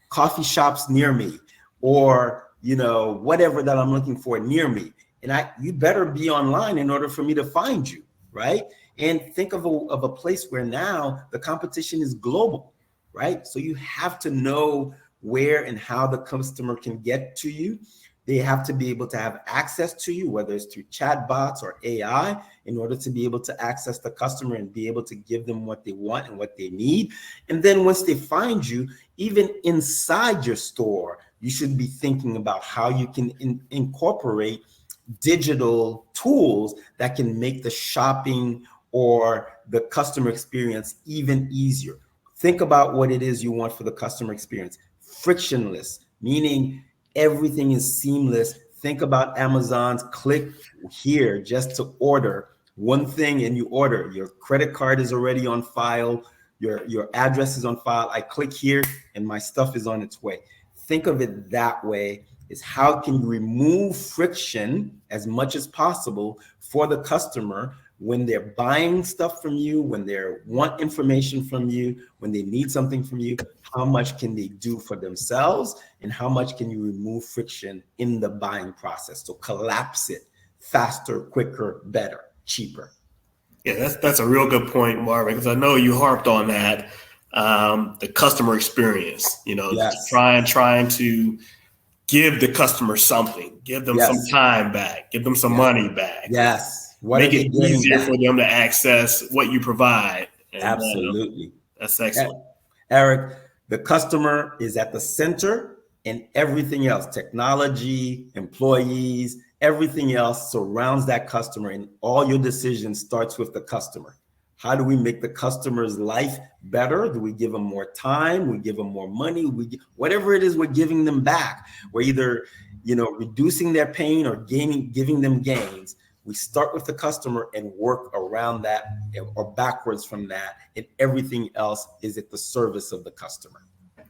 coffee shops near me, or whatever that I'm looking for near me. And you better be online in order for me to find you, right? And think of a place where now the competition is global, right? So you have to know where and how the customer can get to you. They have to be able to have access to you, whether it's through chat bots or AI, in order to be able to access the customer and be able to give them what they want and what they need. And then once they find you, even inside your store, you should be thinking about how you can incorporate digital tools that can make the shopping or the customer experience even easier. Think about what it is you want for the customer experience. Frictionless, meaning everything is seamless. Think about Amazon's click here just to order one thing and you order. Your credit card is already on file. Your address is on file. I click here and my stuff is on its way. Think of it that way, is how can you remove friction as much as possible for the customer when they're buying stuff from you, when they want information from you, when they need something from you. How much can they do for themselves, and how much can you remove friction in the buying process? So collapse it faster, quicker, better, cheaper. Yeah, that's a real good point, Marvin, because I know you harped on that, the customer experience, Yes. trying to give the customer something, give them some time back, give them some money back. Yes. Make it easier for them to access what you provide. And, absolutely. That's excellent. Eric, the customer is at the center, and everything else, technology, employees, everything else surrounds that customer, and all your decisions starts with the customer. How do we make the customer's life better? Do we give them more time? We give them more money? Whatever it is we're giving them back. We're either, reducing their pain or giving them gains. We start with the customer and work around that or backwards from that, and everything else is at the service of the customer.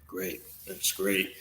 Great. That's great.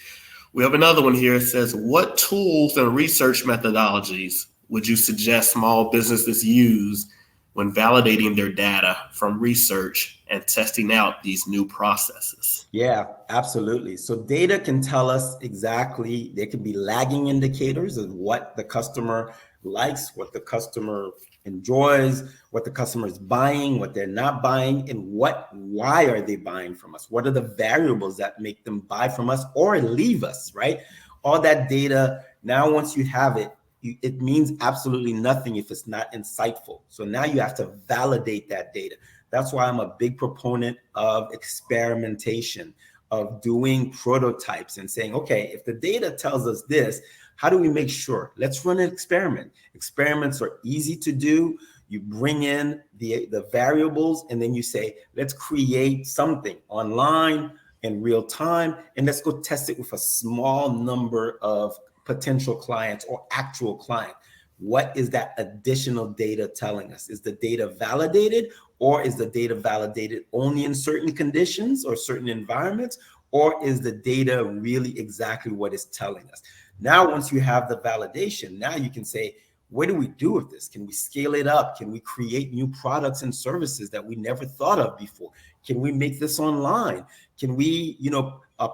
We have another one here. It says, what tools and research methodologies would you suggest small businesses use when validating their data from research and testing out these new processes? Yeah, absolutely. So data can tell us exactly, there can be lagging indicators of what the customer likes, what the customer enjoys, what the customer is buying, what they're not buying, and why are they buying from us? What are the variables that make them buy from us or leave us, right? All that data, now once you have it, it means absolutely nothing if it's not insightful. So now you have to validate that data. That's why I'm a big proponent of experimentation, of doing prototypes and saying, okay, if the data tells us this, how do we make sure? Let's run an experiment. Experiments are easy to do. You bring in the variables and then you say, let's create something online in real time, and let's go test it with a small number of potential clients or actual clients. What is that additional data telling us? Is the data validated, or is the data validated only in certain conditions or certain environments, or is the data really exactly what it's telling us? Now, once you have the validation, now you can say, what do we do with this? Can we scale it up? Can we create new products and services that we never thought of before? Can we make this online? Can we,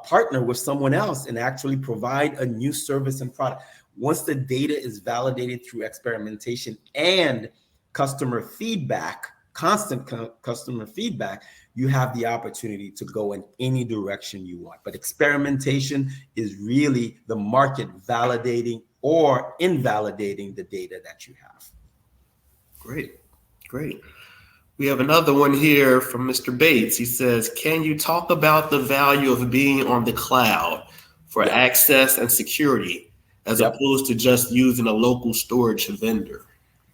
partner with someone else and actually provide a new service and product? Once the data is validated through experimentation and customer feedback, constant customer feedback, you have the opportunity to go in any direction you want. But experimentation is really the market validating or invalidating the data that you have. Great. We have another one here from Mr. Bates. He says, can you talk about the value of being on the cloud for access and security as opposed to just using a local storage vendor?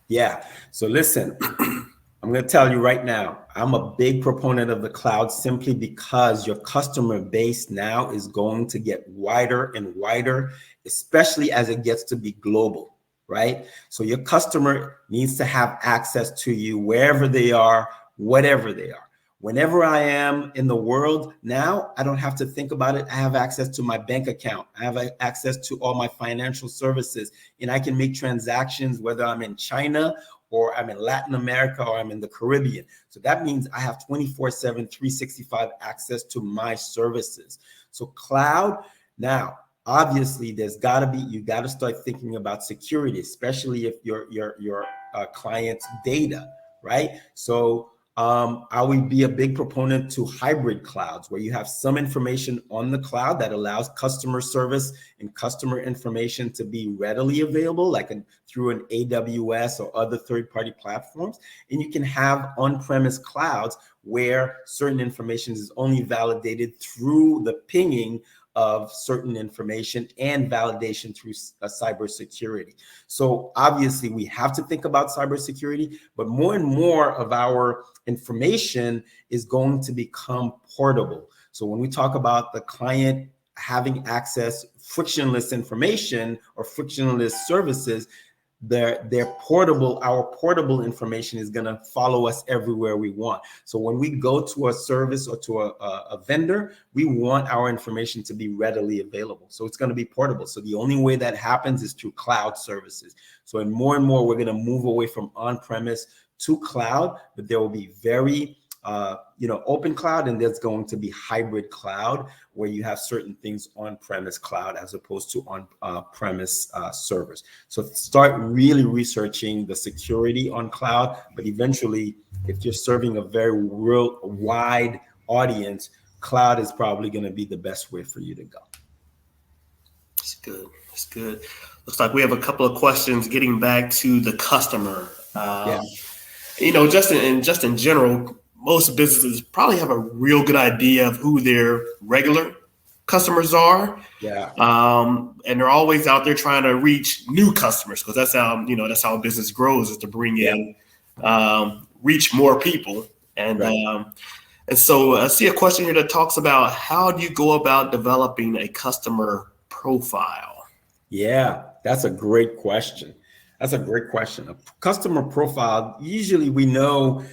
Yeah. So listen, I'm going to tell you right now, I'm a big proponent of the cloud simply because your customer base now is going to get wider and wider, especially as it gets to be global, right? So your customer needs to have access to you wherever they are, whatever they are. Whenever I am in the world now, I don't have to think about it. I have access to my bank account. I have access to all my financial services, and I can make transactions whether I'm in China or I'm in Latin America or I'm in the Caribbean. So that means I have 24/7, 365 access to my services. So cloud, now, obviously you got to start thinking about security, especially if your client's data, right? So I would be a big proponent to hybrid clouds where you have some information on the cloud that allows customer service and customer information to be readily available, like through an AWS or other third-party platforms. And you can have on-premise clouds where certain information is only validated through the pinging of certain information and validation through cybersecurity. So obviously we have to think about cybersecurity, but more and more of our information is going to become portable. So when we talk about the client having access, frictionless information or frictionless services, they're portable. Our portable information is going to follow us everywhere we want. So when we go to a service or to a vendor, we want our information to be readily available. So it's going to be portable. So the only way that happens is through cloud services. So and more we're going to move away from on-premise to cloud, but there will be very open cloud, and there's going to be hybrid cloud where you have certain things on-premise cloud as opposed to on-premise servers. So start really researching the security on cloud, but eventually, if you're serving a very wide audience, cloud is probably going to be the best way for you to go. That's good. Looks like we have a couple of questions getting back to the customer. Just in general, most businesses probably have a real good idea of who their regular customers are. Yeah. And they're always out there trying to reach new customers because that's how a business grows, is to bring in, reach more people. And and so I see a question here that talks about how do you go about developing a customer profile? Yeah, that's a great question. A customer profile, usually we know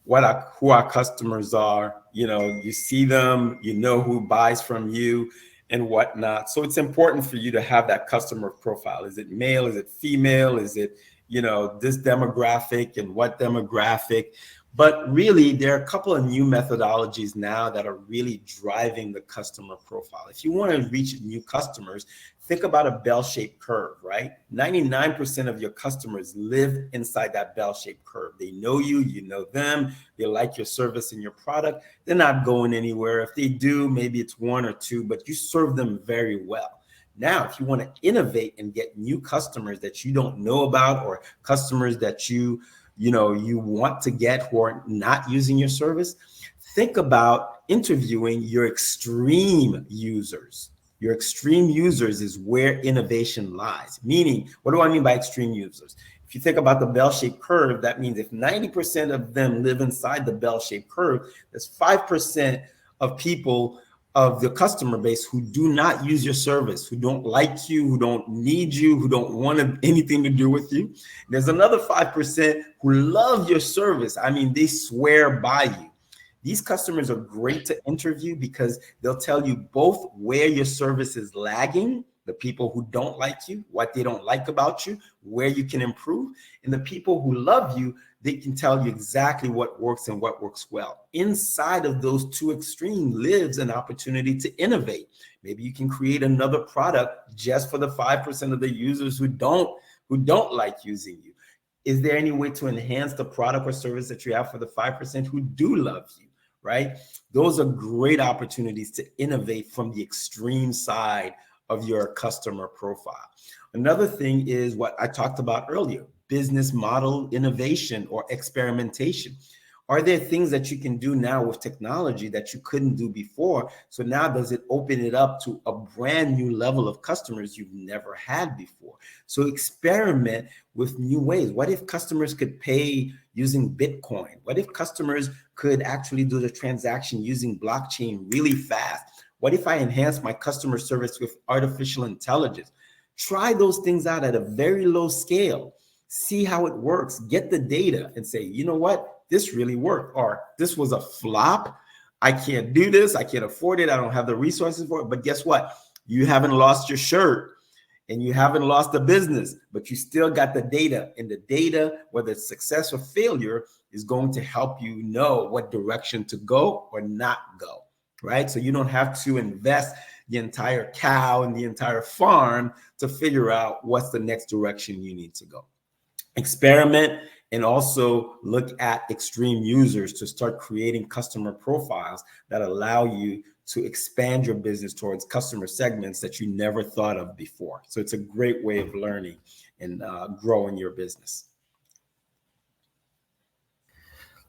who our customers are. You see them, who buys from you and whatnot. So it's important for you to have that customer profile. Is it male? Is it female? Is it this demographic and what demographic. But really, there are a couple of new methodologies now that are really driving the customer profile. If you want to reach new customers, think about a bell-shaped curve, right? 99% of your customers live inside that bell-shaped curve. They know you, you know them, they like your service and your product. They're not going anywhere. If they do, maybe it's one or two, but you serve them very well. Now, if you want to innovate and get new customers that you don't know about, or customers that you want to get who are not using your service, think about interviewing your extreme users. Your extreme users is where innovation lies. Meaning, what do I mean by extreme users? If you think about the bell-shaped curve, that means if 90% of them live inside the bell-shaped curve, there's 5% of people of the customer base who do not use your service, who don't like you, who don't need you, who don't want anything to do with you. There's another 5% who love your service. I mean, they swear by you. These customers are great to interview because they'll tell you both where your service is lagging, the people who don't like you, what they don't like about you, where you can improve, and the people who love you, they can tell you exactly what works and what works well. Inside of those two extremes lives an opportunity to innovate. Maybe you can create another product just for the 5% of the users who don't like using you. Is there any way to enhance the product or service that you have for the 5% who do love you, right? Those are great opportunities to innovate from the extreme side of your customer profile. Another thing is what I talked about earlier, business model innovation or experimentation. Are there things that you can do now with technology that you couldn't do before? So now does it open it up to a brand new level of customers you've never had before? So experiment with new ways. What if customers could pay using Bitcoin? What if customers could actually do the transaction using blockchain really fast? What if I enhance my customer service with artificial intelligence? Try those things out at a very low scale. See how it works. Get the data and say, you know what? This really worked. Or this was a flop. I can't do this. I can't afford it. I don't have the resources for it. But guess what? You haven't lost your shirt and you haven't lost the business, but you still got the data. And the data, whether it's success or failure, is going to help you know what direction to go or not go. Right? So you don't have to invest the entire cow and the entire farm to figure out what's the next direction you need to go. Experiment and also look at extreme users to start creating customer profiles that allow you to expand your business towards customer segments that you never thought of before. So it's a great way of learning and growing your business.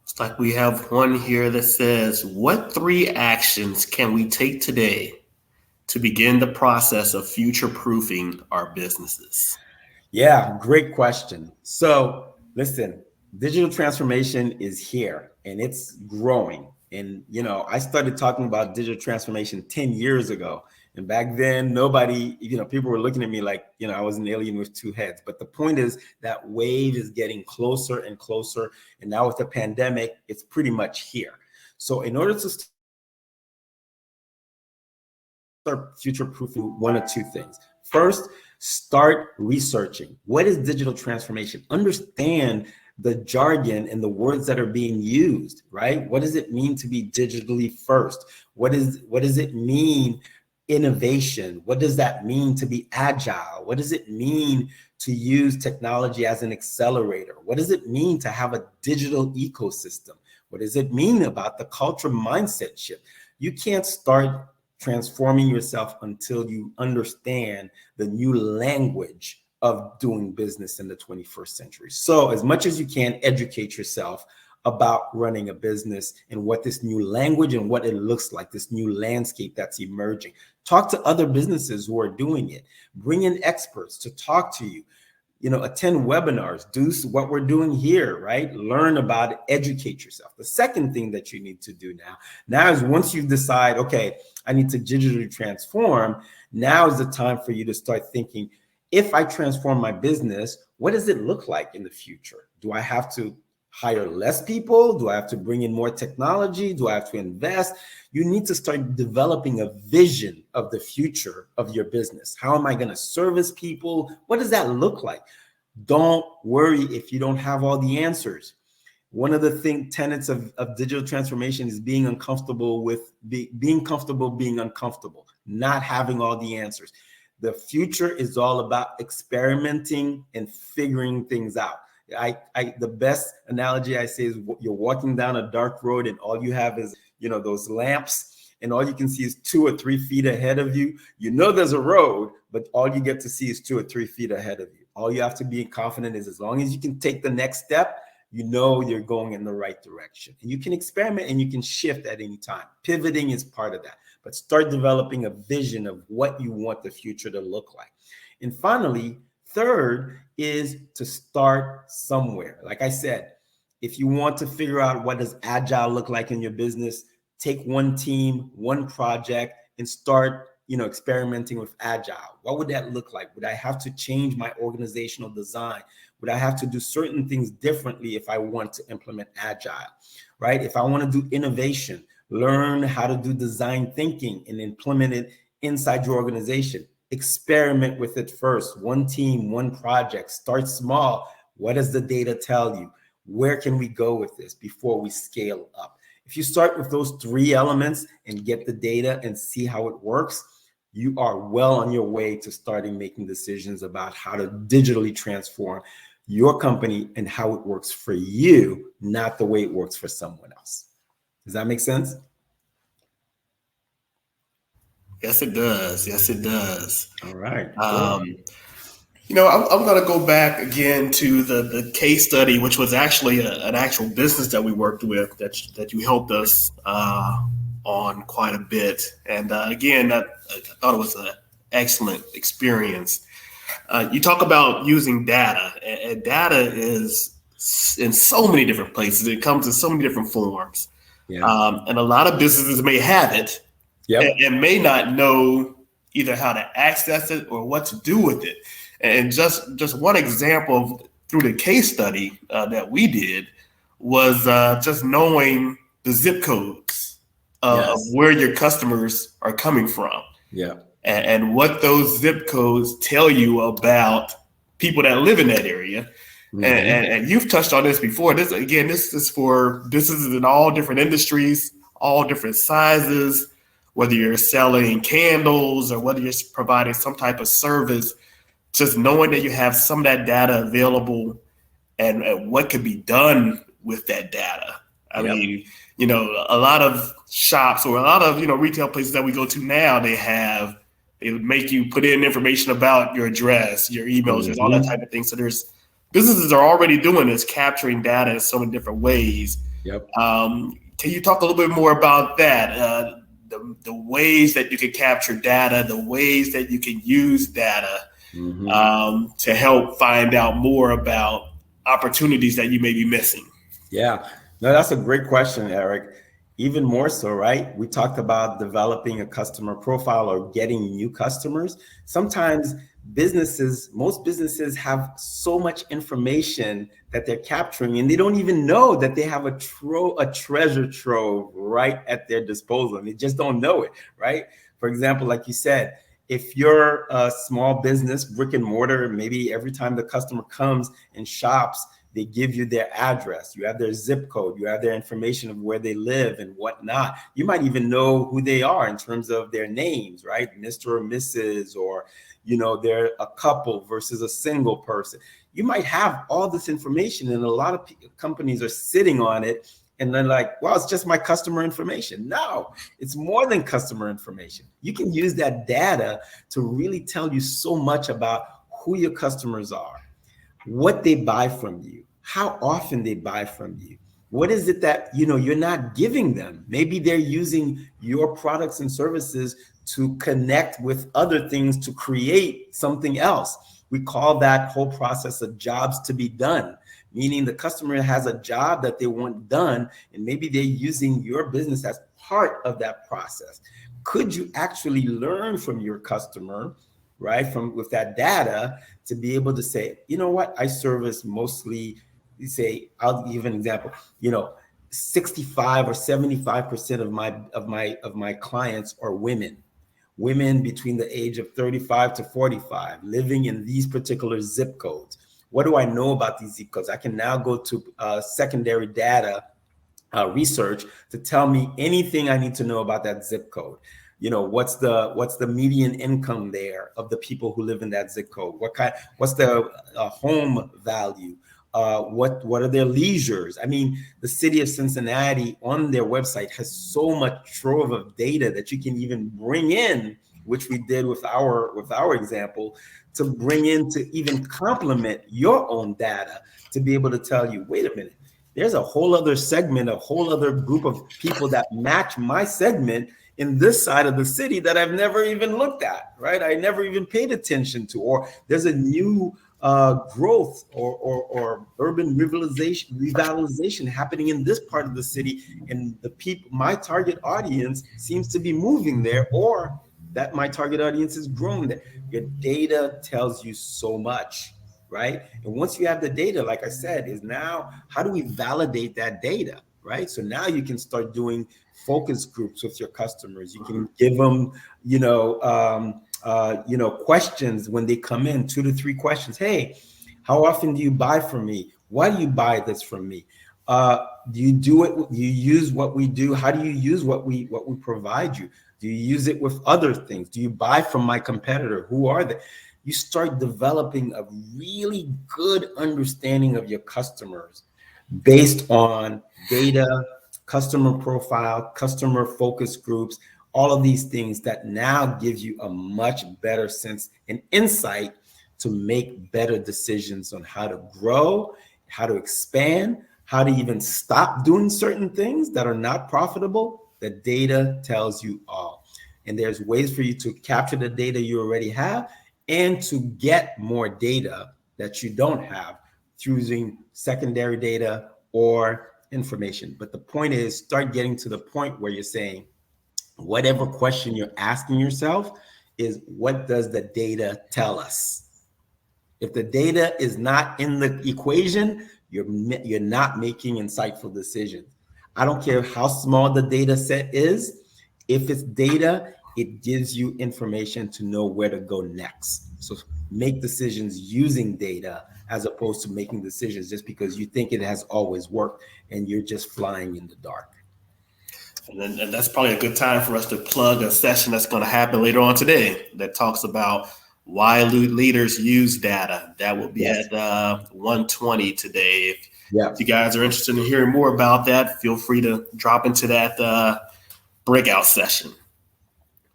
It's like we have one here that says, what 3 actions can we take today to begin the process of future-proofing our businesses? Yeah, great question. So listen, digital transformation is here and it's growing. And, I started talking about digital transformation 10 years ago. And back then, nobody, people were looking at me like, I was an alien with 2 heads. But the point is that wave is getting closer and closer. And now with the pandemic, it's pretty much here. So in order to start future-proofing, one of 2 things. First, start researching. What is digital transformation? Understand the jargon and the words that are being used, right? What does it mean to be digitally first? What does it mean, innovation? What does that mean to be agile? What does it mean to use technology as an accelerator? What does it mean to have a digital ecosystem? What does it mean about the culture mindset shift? You can't start transforming yourself until you understand the new language of doing business in the 21st century. So as much as you can, educate yourself about running a business and what this new language and what it looks like, this new landscape that's emerging. Talk to other businesses who are doing it. Bring in experts to talk to you. Attend webinars, do what we're doing here, right? Learn about it, educate yourself. The second thing that you need to do now is once you decide, okay, I need to digitally transform, now is the time for you to start thinking, if I transform my business, what does it look like in the future? Do I have to hire less people? Do I have to bring in more technology? Do I have to invest? You need to start developing a vision of the future of your business. How am I going to service people? What does that look like? Don't worry if you don't have all the answers. One of the tenets of digital transformation is being uncomfortable with being comfortable being uncomfortable, not having all the answers. The future is all about experimenting and figuring things out. The best analogy I say is you're walking down a dark road and all you have is, those lamps, and all you can see is 2 or 3 feet ahead of you. You know there's a road, but all you get to see is 2 or 3 feet ahead of you. All you have to be confident is as long as you can take the next step, you're going in the right direction. And you can experiment and you can shift at any time. Pivoting is part of that. But start developing a vision of what you want the future to look like. And finally, third is to start somewhere. Like I said, if you want to figure out what does agile look like in your business, take one team, one project, and start experimenting with agile. What would that look like? Would I have to change my organizational design? Would I have to do certain things differently if I want to implement agile, right? If I want to do innovation, learn how to do design thinking and implement it inside your organization. Experiment with it first. One team, one project. Start small. What does the data tell you? Where can we go with this before we scale up? If you start with those 3 elements and get the data and see how it works, you are well on your way to starting making decisions about how to digitally transform your company and how it works for you, not the way it works for someone else. Does that make sense? Yes, it does. Yes, it does. All right. I'm going to go back again to the case study, which was actually an actual business that we worked with that you helped us on quite a bit. And again, I thought it was an excellent experience. You talk about using data, and data is in so many different places. It comes in so many different forms. Yeah. And a lot of businesses may have it, yep, and may not know either how to access it or what to do with it. And just one example through the case study that we did was just knowing the zip codes of where your customers are coming from. Yeah. And what those zip codes tell you about people that live in that area. Mm-hmm. And you've touched on this before. This is for businesses in all different industries, all different sizes, whether you're selling candles or whether you're providing some type of service. Just knowing that you have some of that data available and what could be done with that data. I mean, a lot of shops or a lot of, retail places that we go to now, they make you put in information about your address, your emails, mm-hmm, all that type of thing. So there's businesses are already doing this, capturing data in so many different ways. Yep. Can you talk a little bit more about that? The ways that you can capture data, the ways that you can use data, mm-hmm, to help find out more about opportunities that you may be missing? Yeah, no, that's a great question, Eric. Even more so, right? We talked about developing a customer profile or getting new customers. Sometimes most businesses have so much information that they're capturing and they don't even know that they have a treasure trove right at their disposal. And they just don't know it, right? For example, like you said, if you're a small business, brick and mortar, maybe every time the customer comes and shops, they give you their address, you have their zip code, you have their information of where they live and whatnot. You might even know who they are in terms of their names, right? Mr. or Mrs. or, they're a couple versus a single person. You might have all this information and a lot of companies are sitting on it and they're like, well, it's just my customer information. No, it's more than customer information. You can use that data to really tell you so much about who your customers are, what they buy from you, how often they buy from you. What is it that, you're not giving them? Maybe they're using your products and services to connect with other things to create something else. We call that whole process of jobs to be done, meaning the customer has a job that they want done, and maybe they're using your business as part of that process. Could you actually learn from your customer, right, with that data to be able to say, you know what, I service mostly, I'll give an example, 65 or 75% of my clients are women between the age of 35 to 45, living in these particular zip codes. what do I know about these zip codes? I can now go to secondary data research to tell me anything I need to know about that zip code. What's the median income there of the people who live in that zip code? What's the home value? What are their leisures? I mean, the city of Cincinnati on their website has so much trove of data that you can even bring in, which we did with our example, to bring in to even complement your own data to be able to tell you, wait a minute, there's a whole other segment, a whole other group of people that match my segment in this side of the city that I've never even looked at, right? I never even paid attention to, or there's a new growth or urban revitalization happening in this part of the city, and the people, my target audience, seems to be moving there, or that my target audience is growing there. Your data tells you so much, right? And once you have the data, like I said, is now how do we validate that data, right? So now you can start doing focus groups with your customers. You can give them, questions when they come in, 2 to 3 questions. Hey, how often do you buy from me? Why do you buy this from me? Do you do it? Do you use what we do? How do you use what we provide you? Do you use it with other things? Do you buy from my competitor? Who are they? You start developing a really good understanding of your customers based on data, customer profile, customer focus groups, all of these things that now gives you a much better sense and insight to make better decisions on how to grow, how to expand, how to even stop doing certain things that are not profitable. The data tells you all. And there's ways for you to capture the data you already have and to get more data that you don't have through using secondary data or information. But the point is, start getting to the point where you're saying, whatever question you're asking yourself is, what does the data tell us? If the data is not in the equation, you're not making insightful decisions. I don't care how small the data set is. If it's data, it gives you information to know where to go next. So make decisions using data as opposed to making decisions just because you think it has always worked and you're just flying in the dark. And that's probably a good time for us to plug a session that's going to happen later on today that talks about why leaders use data. That will be at 1:20 today. If you guys are interested in hearing more about that, feel free to drop into that breakout session.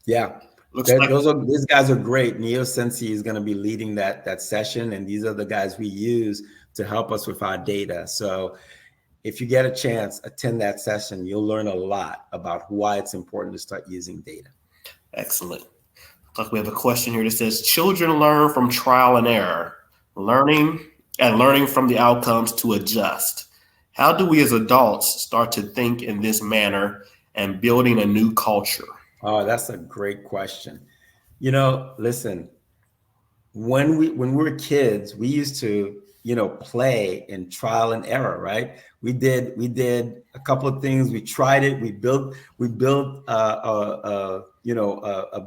Yeah. These guys are great. Neo Sensi is going to be leading that session, and these are the guys we use to help us with our data. So if you get a chance, attend that session. You'll learn a lot about why it's important to start using data. Excellent. Like we have a question here that says, children learn from trial and error, learning from the outcomes to adjust. How do we as adults start to think in this manner and building a new culture? Oh, that's a great question. Listen, when we were kids, we used to, play in trial and error, right? We did a couple of things. We tried it. We built a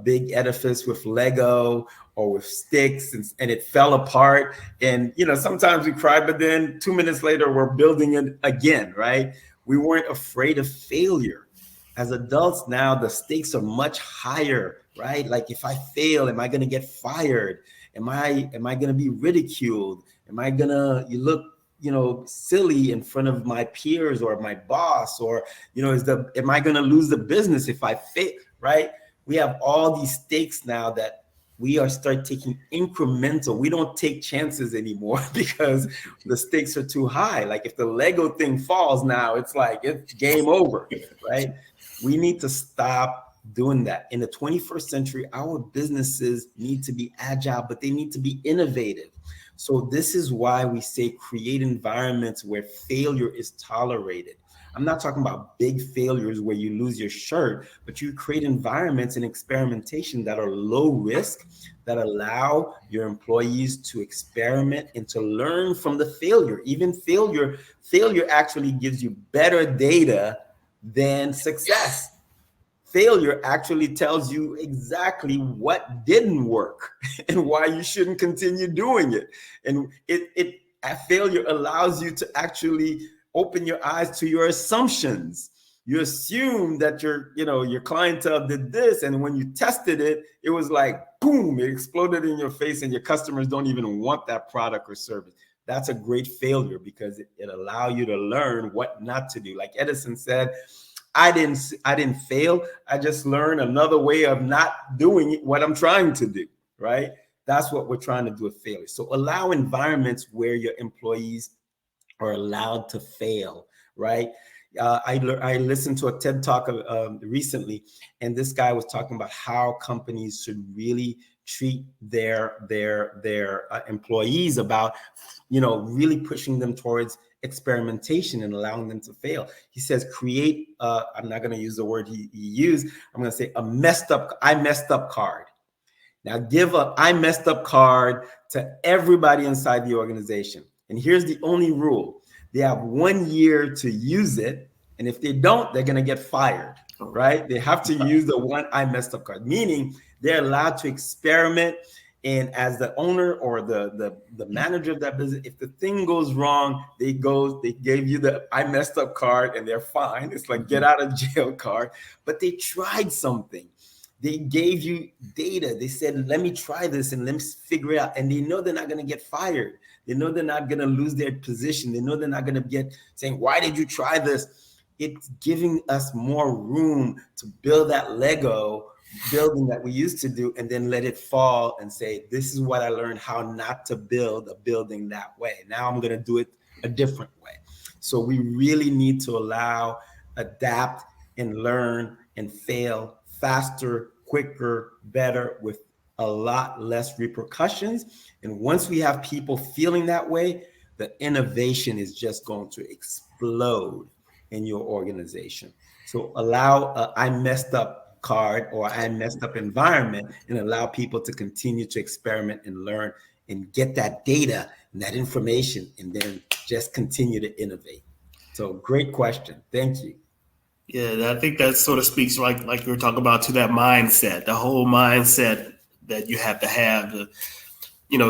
big edifice with Lego or with sticks, and it fell apart. And, sometimes we cried, but then 2 minutes later, we're building it again, right? We weren't afraid of failure. As adults now, the stakes are much higher, right? Like, if I fail, am I going to get fired? Am I going to be ridiculed? Am I going to look, silly in front of my peers or my boss? Or, am I going to lose the business if I fail, right? We have all these stakes now that we start taking incremental. We don't take chances anymore because the stakes are too high. Like, if the Lego thing falls now, it's like, it's game over, right? We need to stop doing that. In the 21st century, our businesses need to be agile, but they need to be innovative. So this is why we say create environments where failure is tolerated. I'm not talking about big failures where you lose your shirt, but you create environments and experimentation that are low risk, that allow your employees to experiment and to learn from the failure. Even failure actually gives you better data than success. failure actually tells you exactly what didn't work and why you shouldn't continue doing it. And a failure allows you to actually open your eyes to your assumptions. You assume that your clientele did this, and when you tested it, it was like boom, it exploded in your face, and your customers don't even want that product or service. That's a great failure because it allows you to learn what not to do. Like Edison said, I didn't fail. I just learned another way of not doing what I'm trying to do, right? That's what we're trying to do with failure. So allow environments where your employees are allowed to fail, right? I listened to a TED Talk recently, and this guy was talking about how companies should really treat their employees about, really pushing them towards experimentation and allowing them to fail. He says, create, I'm not going to use the word he used. I'm going to say I messed up card. Now give a I messed up card to everybody inside the organization. And here's the only rule. They have 1 year to use it. And if they don't, they're going to get fired, right? They have to use the one I messed up card, meaning they're allowed to experiment. And as the owner or the manager of that business, if the thing goes wrong, they gave you the I messed up card and they're fine. It's like get out of jail card, but they tried something. They gave you data. They said, let me try this and let me figure it out. And they know they're not going to get fired. They know they're not going to lose their position. They know they're not going to get saying, why did you try this? It's giving us more room to build that Lego building that we used to do and then let it fall and say, this is what I learned how not to build a building that way. Now I'm going to do it a different way. So we really need to allow, adapt, and learn and fail faster, quicker, better, with a lot less repercussions. And once we have people feeling that way, the innovation is just going to explode in your organization. So allow a I messed up card or I messed up environment and allow people to continue to experiment and learn and get that data and that information and then just continue to innovate. So great question. Thank you. Yeah, I think that sort of speaks like you were talking about to that mindset, the whole mindset that you have to have,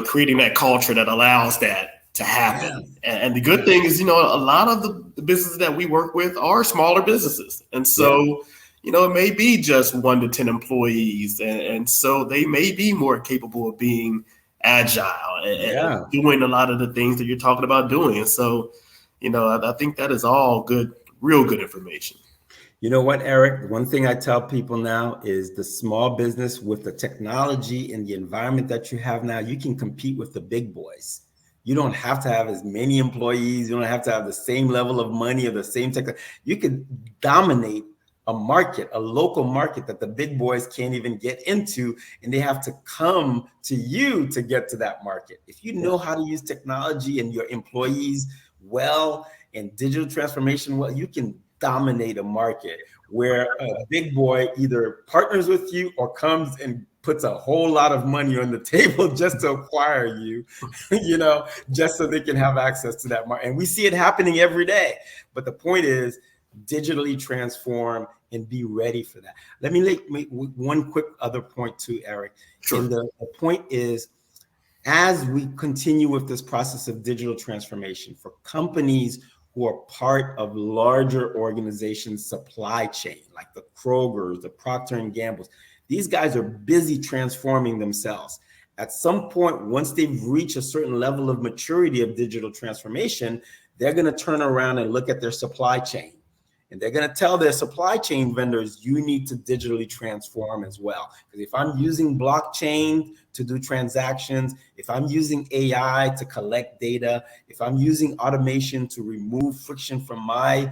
creating that culture that allows that to happen. Yeah. And the good thing is, a lot of the businesses that we work with are smaller businesses. And so, it may be just 1 to 10 employees. And so they may be more capable of being agile and doing a lot of the things that you're talking about doing. And so, I think that is all good, real good information. You know what, Eric? One thing I tell people now is the small business with the technology and the environment that you have now, you can compete with the big boys. You don't have to have as many employees. You don't have to have the same level of money or the same tech. You can dominate a market, a local market that the big boys can't even get into, and they have to come to you to get to that market. If you know how to use technology and your employees well and digital transformation well, you can dominate a market where a big boy either partners with you or comes and puts a whole lot of money on the table just to acquire you, just so they can have access to that market. And we see it happening every day. But the point is digitally transform and be ready for that. Let me make one quick other point too, Eric. Sure. And the point is, as we continue with this process of digital transformation for companies who are part of larger organizations' supply chain, like the Krogers, the Procter & Gamble's. These guys are busy transforming themselves. At some point, once they've reached a certain level of maturity of digital transformation, they're going to turn around and look at their supply chain. And they're going to tell their supply chain vendors, you need to digitally transform as well. Because if I'm using blockchain to do transactions, if I'm using AI to collect data, if I'm using automation to remove friction from my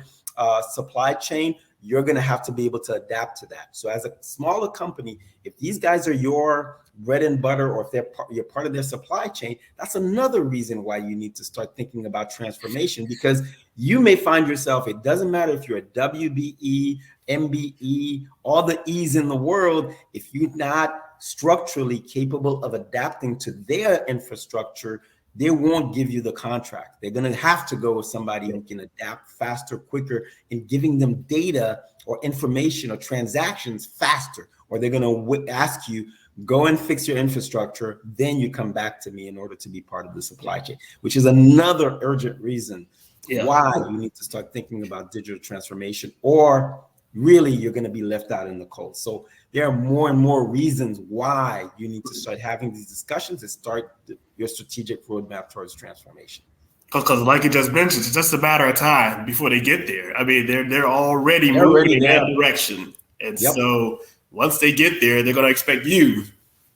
supply chain, you're going to have to be able to adapt to that. So as a smaller company, if these guys are your bread and butter, or if you're part of their supply chain, that's another reason why you need to start thinking about transformation, because you may find yourself, it doesn't matter if you're a WBE, MBE, all the E's in the world, if you're not structurally capable of adapting to their infrastructure, they won't give you the contract. They're going to have to go with somebody who can adapt faster, quicker, and giving them data or information or transactions faster. Or they're going to ask you, go and fix your infrastructure, then you come back to me in order to be part of the supply chain, which is another urgent reason why you need to start thinking about digital transformation, or really you're going to be left out in the cold. So there are more and more reasons why you need to start having these discussions and start your strategic roadmap towards transformation. Because like you just mentioned, it's just a matter of time before they get there. I mean, they're already moving in that direction. And so once they get there, they're going to expect you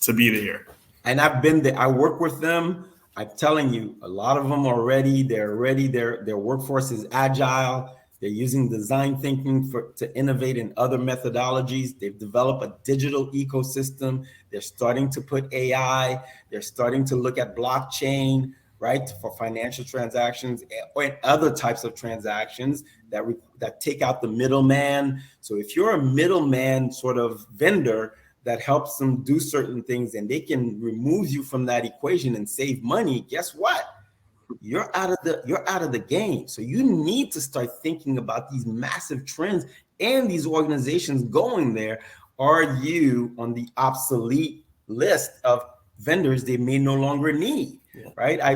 to be there. And I've been there. I work with them. I'm telling you, a lot of them already, they're ready. Their workforce is agile. They're using design thinking to innovate in other methodologies. They've developed a digital ecosystem. They're starting to put AI. They're starting to look at blockchain, right, for financial transactions or other types of transactions that take out the middleman. So if you're a middleman sort of vendor that helps them do certain things and they can remove you from that equation and save money, guess what? You're out of the game. So you need to start thinking about these massive trends and these organizations going there. Are you on the obsolete list of vendors they may no longer need? Right. I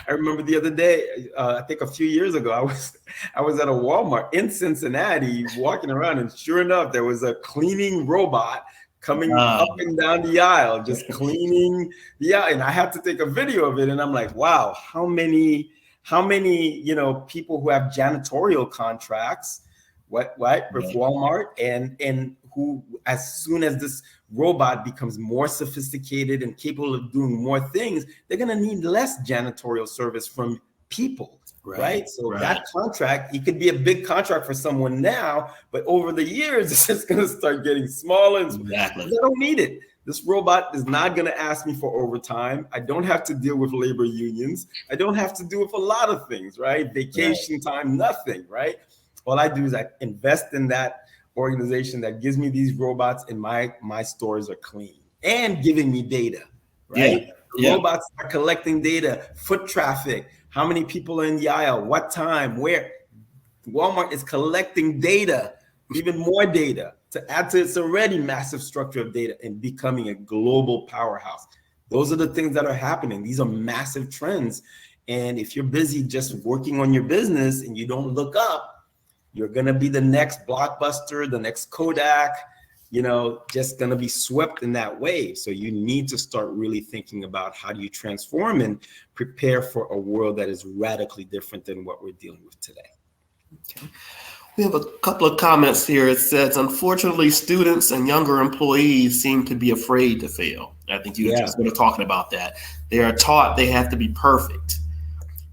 remember the other day, I think a few years ago, I was at a Walmart in Cincinnati walking around, and sure enough, there was a cleaning robot coming up and down the aisle, just cleaning the aisle. And I had to take a video of it. And I'm like, wow, how many, people who have janitorial contracts, with Walmart, and who, as soon as this robot becomes more sophisticated and capable of doing more things, they're going to need less janitorial service from people. Right. So that contract, it could be a big contract for someone now, but over the years, it's just going to start getting smaller. Exactly. I don't need it. This robot is not going to ask me for overtime. I don't have to deal with labor unions. I don't have to deal with a lot of things, right? Vacation time, nothing, right? All I do is I invest in that organization that gives me these robots, and my stores are clean and giving me data, right? Robots are collecting data, foot traffic, how many people are in the aisle, what time, where. Walmart is collecting data, even more data, to add to its already massive structure of data and becoming a global powerhouse. Those are the things that are happening. These are massive trends. And if you're busy just working on your business and you don't look up, you're going to be the next Blockbuster, the next Kodak, just going to be swept in that wave. So you need to start really thinking about how do you transform and prepare for a world that is radically different than what we're dealing with today. Okay. We have a couple of comments here. It says, unfortunately, students and younger employees seem to be afraid to fail. I think you just were talking about that. They are taught they have to be perfect.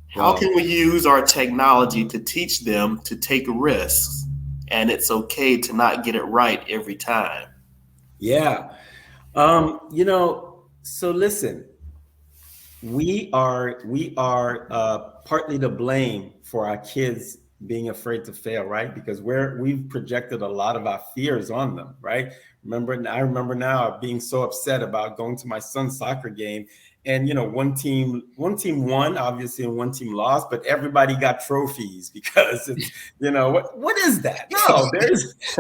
How can we use our technology to teach them to take risks, and it's okay to not get it right every time? Yeah. So listen, we are partly to blame for our kids being afraid to fail, right? Because we've projected a lot of our fears on them, right? I remember now being so upset about going to my son's soccer game, and one team won, obviously, and one team lost, but everybody got trophies because it's, what is that? No,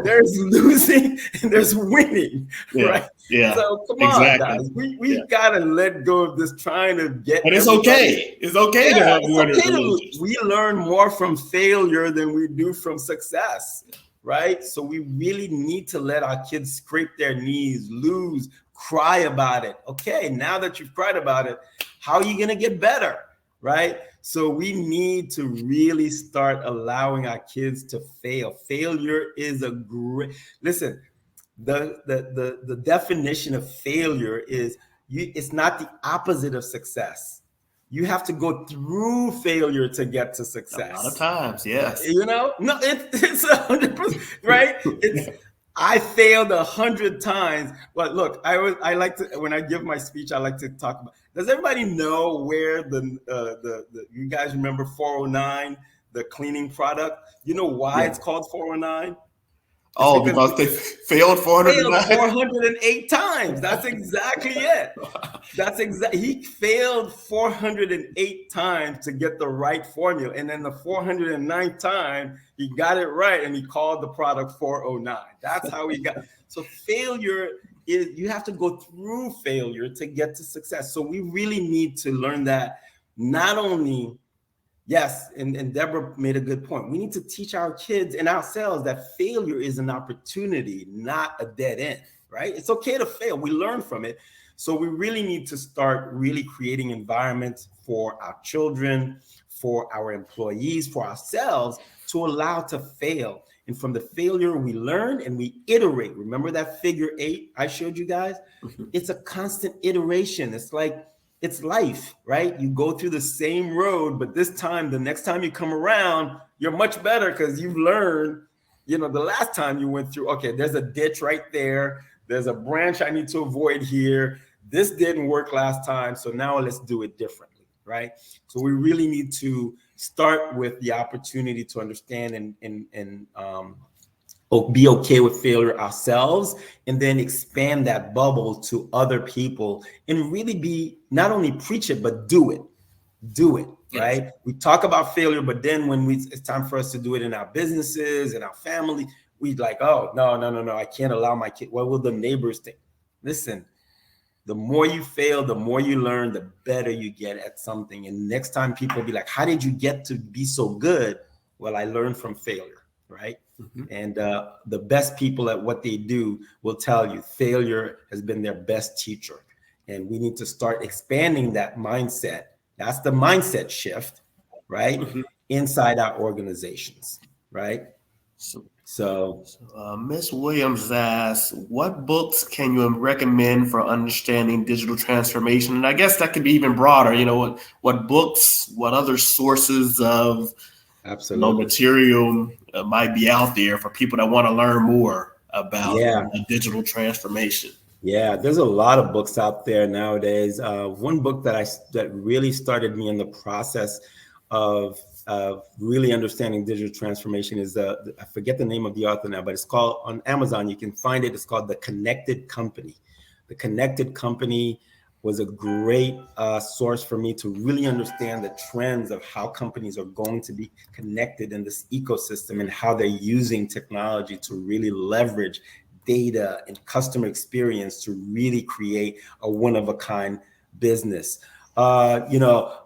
there's losing and there's winning, right? Yeah. So come on, guys, we gotta let go of this trying to get. And it's okay. It's okay to have winners. We learn more from failure than we do from success, right? So we really need to let our kids scrape their knees, lose, cry about it. Okay, now that you've cried about it, how are you going to get better, right? So we need to really start allowing our kids to fail. Failure is listen, the definition of failure is it's not the opposite of success. You have to go through failure to get to success. A lot of times, yes. No, it's 100%, right? I failed 100 times. But look, I like to, when I give my speech, I like to talk about, does everybody know where you guys remember 409, the cleaning product? You know why it's called 409? Oh, because they failed failed 409. 408 times. That's exactly it. He failed 408 times to get the right formula. And then the 409th time, he got it right and he called the product 409. That's how he got. So failure is, you have to go through failure to get to success. So we really need to learn that not only. Yes, and Deborah made a good point. We need to teach our kids and ourselves that failure is an opportunity, not a dead end, right? It's okay to fail. We learn from it. So we really need to start really creating environments for our children, for our employees, for ourselves to allow to fail. And from the failure, we learn and we iterate. Remember that figure 8 I showed you guys? It's a constant iteration. It's life, right? You go through the same road, but this time, the next time you come around, you're much better because you've learned, the last time you went through, okay, there's a ditch right there. There's a branch I need to avoid here. This didn't work last time. So now let's do it differently, right? So we really need to start with the opportunity to understand and be okay with failure ourselves, and then expand that bubble to other people and really be, not only preach it, but do it, right? Yes. We talk about failure, but then when it's time for us to do it in our businesses and our family, we like, oh, no, I can't allow my kid. What will the neighbors think? Listen, the more you fail, the more you learn, the better you get at something. And next time people be like, how did you get to be so good? Well, I learned from failure, right? Mm-hmm. And the best people at what they do will tell you failure has been their best teacher. And we need to start expanding that mindset. That's the mindset shift, right? Mm-hmm. Inside our organizations, right? So Ms. Williams asks, what books can you recommend for understanding digital transformation? And I guess that could be even broader, what books, what other sources of material might be out there for people that want to learn more about digital transformation. Yeah, there's a lot of books out there nowadays. One book that really started me in the process of really understanding digital transformation is I forget the name of the author now, but it's called, on Amazon, you can find it. It's called The Connected Company. The Connected Company was a great source for me to really understand the trends of how companies are going to be connected in this ecosystem and how they're using technology to really leverage data and customer experience to really create a one-of-a-kind business.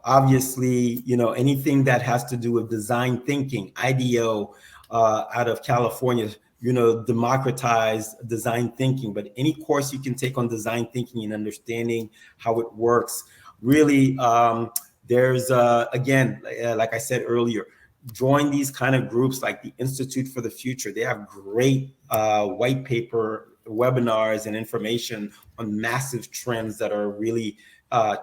Obviously, anything that has to do with design thinking, IDEO out of California, democratize design thinking, but any course you can take on design thinking and understanding how it works. Really, there's, again, like I said earlier, join these kind of groups like the Institute for the Future. They have great white paper webinars and information on massive trends that are really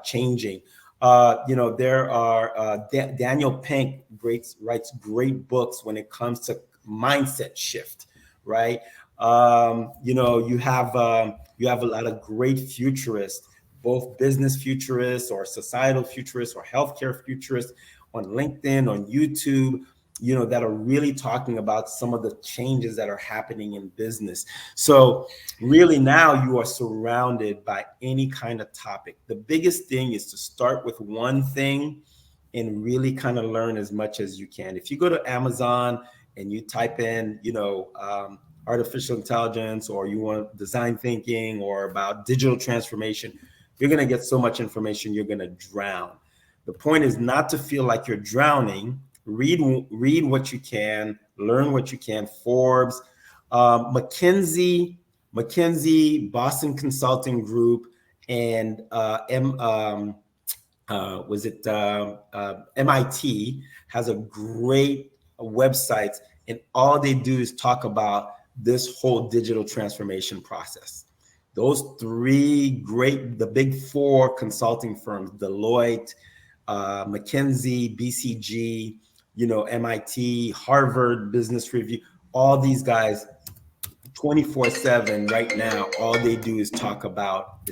changing. There are Daniel Pink writes great books when it comes to mindset shift, right? You have a lot of great futurists, both business futurists or societal futurists or healthcare futurists on LinkedIn, on YouTube, that are really talking about some of the changes that are happening in business. So really now you are surrounded by any kind of topic. The biggest thing is to start with one thing and really kind of learn as much as you can. If you go to Amazon and you type in, artificial intelligence, or you want design thinking or about digital transformation, you're going to get so much information, you're going to drown. The point is not to feel like you're drowning. Read what you can, learn what you can. Forbes, McKinsey, Boston Consulting Group, and MIT has a great website, and all they do is talk about this whole digital transformation process. Those the big four consulting firms, Deloitte, McKinsey, BCG, MIT, Harvard Business Review, all these guys 24/7 right now, all they do is talk about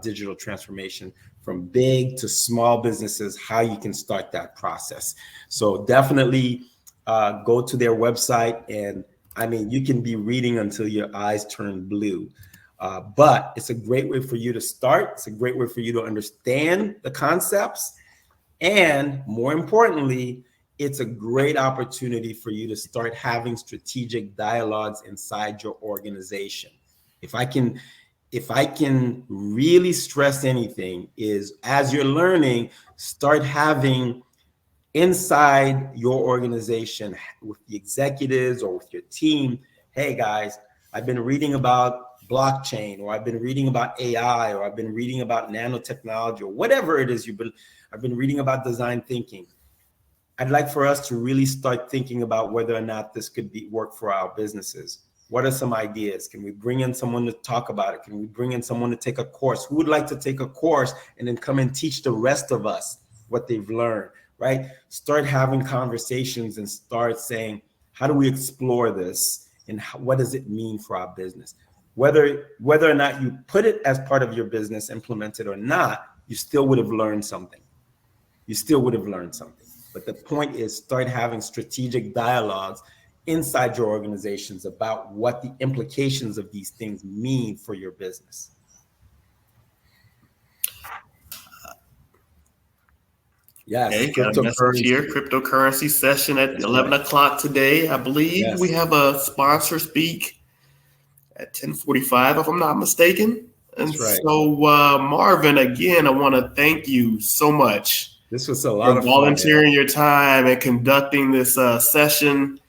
digital transformation from big to small businesses, how you can start that process. So definitely go to their website and I mean, you can be reading until your eyes turn blue. But it's a great way for you to start. It's a great way for you to understand the concepts. And more importantly, it's a great opportunity for you to start having strategic dialogues inside your organization. If I can really stress anything, is as you're learning, start having inside your organization with the executives or with your team, hey guys, I've been reading about blockchain, or I've been reading about AI, or I've been reading about nanotechnology, or whatever it is I've been reading about design thinking. I'd like for us to really start thinking about whether or not this could work for our businesses. What are some ideas? Can we bring in someone to talk about it? Can we bring in someone to take a course? Who would like to take a course and then come and teach the rest of us what they've learned, right? Start having conversations and start saying, how do we explore this? And what does it mean for our business? Whether or not you put it as part of your business, implement it or not, you still would have learned something. But the point is, start having strategic dialogues inside your organizations about what the implications of these things mean for your business. Yes, okay, got a message here. Cryptocurrency session at 11 o'clock today. I believe we have a sponsor speak at 10:45, if I'm not mistaken. And so, Marvin, again, I want to thank you so much. This was a lot of fun. Volunteering your time and conducting this session.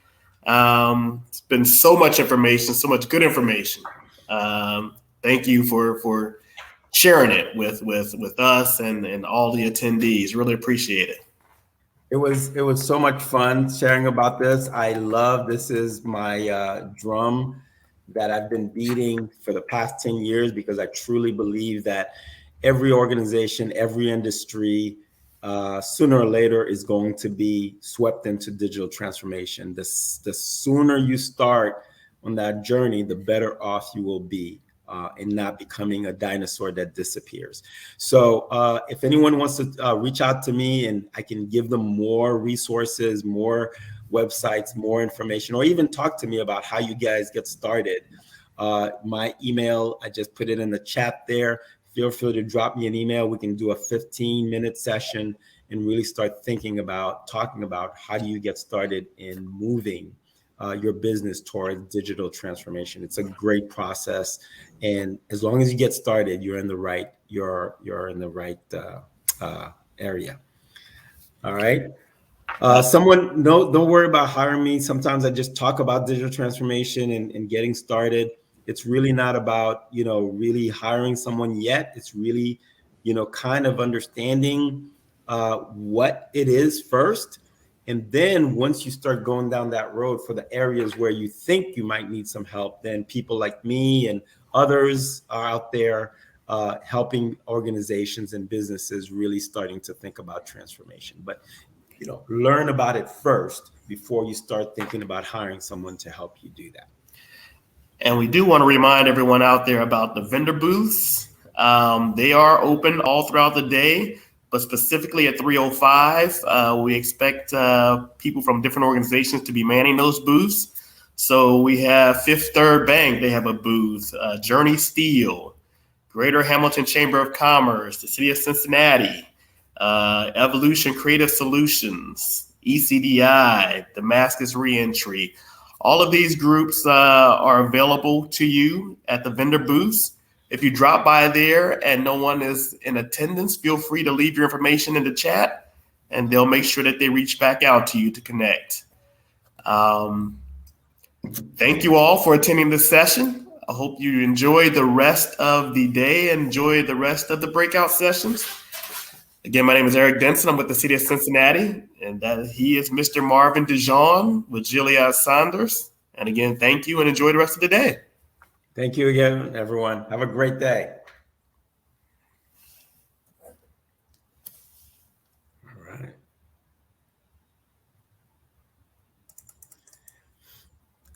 It's been so much information, so much good information. Thank you for sharing it with us and all the attendees. Really appreciate it. It was so much fun sharing about this. I love, this is my drum that I've been beating for the past 10 years, because I truly believe that every organization, every industry, sooner or later is going to be swept into digital transformation. The sooner you start on that journey, the better off you will be in not becoming a dinosaur that disappears. So if anyone wants to reach out to me, and I can give them more resources, more websites, more information, or even talk to me about how you guys get started. My email, I just put it in the chat there. Feel free to drop me an email. We can do a 15-minute session and really start talking about how do you get started in moving your business towards digital transformation. It's a great process, and as long as you get started, you're in the right area. All right. Someone, don't worry about hiring me. Sometimes I just talk about digital transformation and getting started. It's really not about, really hiring someone yet. It's really, kind of understanding what it is first. And then once you start going down that road for the areas where you think you might need some help, then people like me and others are out there helping organizations and businesses really starting to think about transformation. But learn about it first before you start thinking about hiring someone to help you do that. And we do want to remind everyone out there about the vendor booths. They are open all throughout the day, but specifically at 3:05, we expect people from different organizations to be manning those booths. So we have Fifth Third Bank, they have a booth, Journey Steel, Greater Hamilton Chamber of Commerce, the City of Cincinnati, Evolution Creative Solutions, ECDI, Damascus Reentry. All of these groups are available to you at the vendor booths. If you drop by there and no one is in attendance, feel free to leave your information in the chat, and they'll make sure that they reach back out to you to connect. Thank you all for attending this session. I hope you enjoy the rest of the day, enjoy the rest of the breakout sessions. Again, my name is Eric Denson. I'm with the City of Cincinnati, and he is Mr. Marvin Dijon with Gilead Saunders. And again, thank you and enjoy the rest of the day. Thank you again, everyone. Have a great day. All right.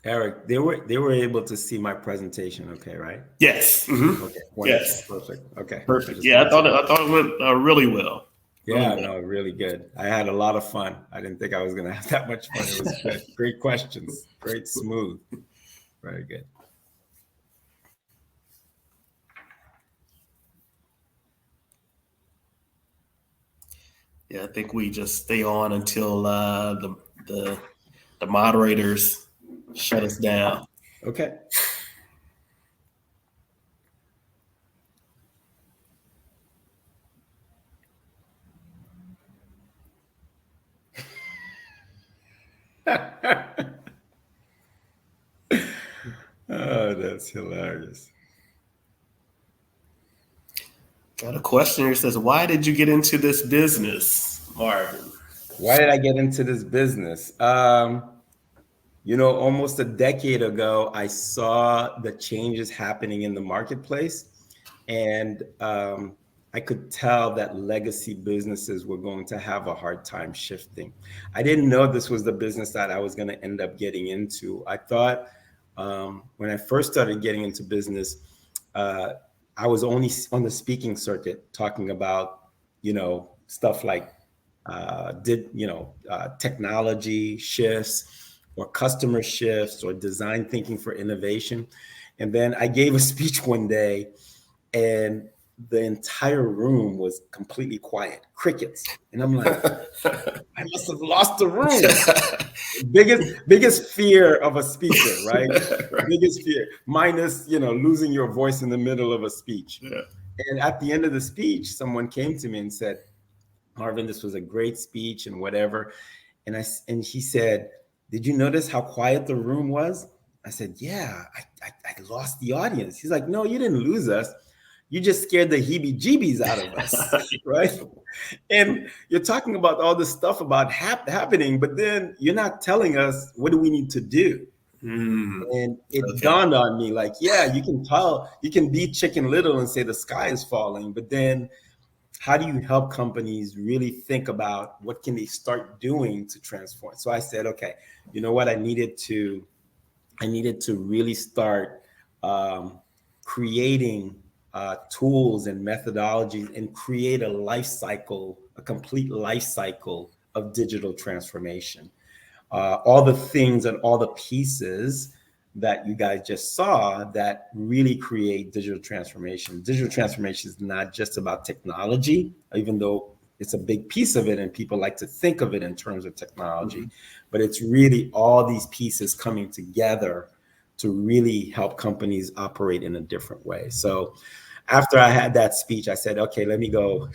Eric, they were able to see my presentation, okay, right? Yes. Mm-hmm. Okay. Wonderful. Yes. Perfect. Okay. Perfect. Yeah, I thought it went really well. Yeah, no, really good. I had a lot of fun. I didn't think I was going to have that much fun. It was good. Great questions. Great, smooth. Very good. Yeah, I think we just stay on until the moderators shut us down. Okay. Oh, that's hilarious. Got a question here that says, why did you get into this business, Marvin? Why did I get into this business? Almost a decade ago, I saw the changes happening in the marketplace, and I could tell that legacy businesses were going to have a hard time shifting. I didn't know this was the business that I was going to end up getting into. I thought when I first started getting into business, I was only on the speaking circuit talking about, stuff like technology shifts or customer shifts or design thinking for innovation. And then I gave a speech one day and the entire room was completely quiet, crickets. And I'm like, I must have lost the room. Biggest fear of a speaker, right? Biggest fear, minus, losing your voice in the middle of a speech. Yeah. And at the end of the speech, someone came to me and said, Marvin, this was a great speech and whatever. And he said, did you notice how quiet the room was? I said, yeah, I lost the audience. He's like, no, you didn't lose us. You just scared the heebie-jeebies out of us, right? And you're talking about all this stuff about happening, but then you're not telling us what do we need to do. And it dawned on me like, yeah, you can be Chicken Little and say the sky is falling, but then how do you help companies really think about what can they start doing to transform? So I said, okay, you know what? I needed to really start creating tools and methodologies and create a complete life cycle of digital transformation. All the things and all the pieces that you guys just saw that really create digital transformation. Digital transformation is not just about technology, even though it's a big piece of it and people like to think of it in terms of technology, but it's really all these pieces coming together to really help companies operate in a different way. So after I had that speech, I said, okay, let me go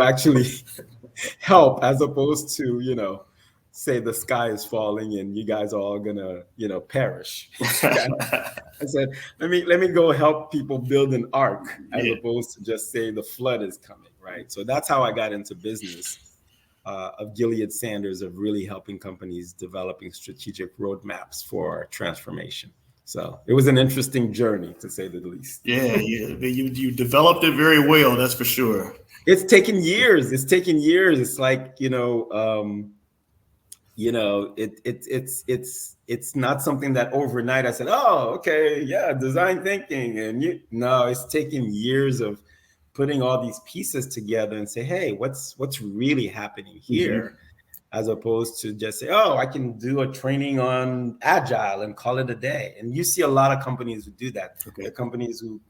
actually help, as opposed to, say the sky is falling and you guys are all gonna, perish. I said, let me go help people build an ark as opposed to just say the flood is coming, right? So that's how I got into business of Gilead Sanders, of really helping companies developing strategic roadmaps for transformation. So it was an interesting journey, to say the least. Yeah. You developed it very well, that's for sure. It's taken years. It's like, it's not something that overnight I said, oh, okay, yeah, design thinking. And no, it's taken years of putting all these pieces together and say, hey, what's really happening here? As opposed to just say, oh, I can do a training on agile and call it a day. And you see a lot of companies who do that. There are companies who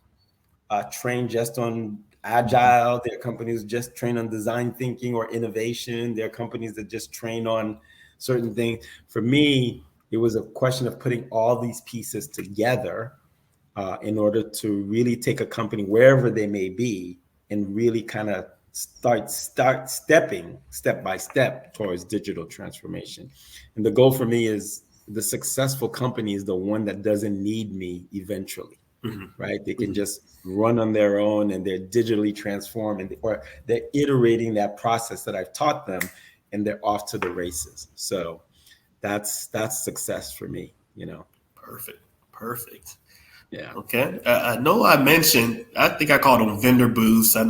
train just on agile. There are companies who just train on design thinking or innovation. There are companies that just train on certain things. For me, it was a question of putting all these pieces together in order to really take a company wherever they may be and really kind of start stepping step by step towards digital transformation. And the goal for me is the successful company is the one that doesn't need me eventually, right? They can just run on their own and they're digitally transformed, or they're iterating that process that I've taught them and they're off to the races. So that's success for me, Perfect. Yeah. Okay. I know I think I called them vendor booths. I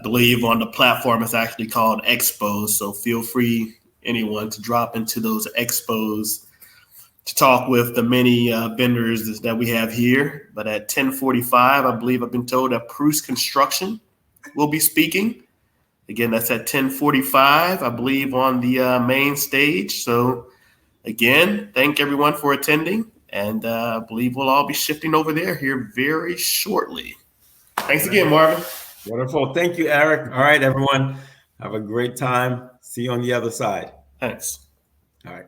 believe on the platform it's actually called expos. So feel free, anyone, to drop into those expos to talk with the many vendors that we have here. But at 10:45, I believe I've been told that Bruce Construction will be speaking. Again, that's at 10:45, I believe, on the main stage. So again, thank everyone for attending, and I believe we'll all be shifting over there here very shortly. Thanks again, Marvin. Wonderful. Thank you, Eric. All right, everyone. Have a great time. See you on the other side. Thanks. All right.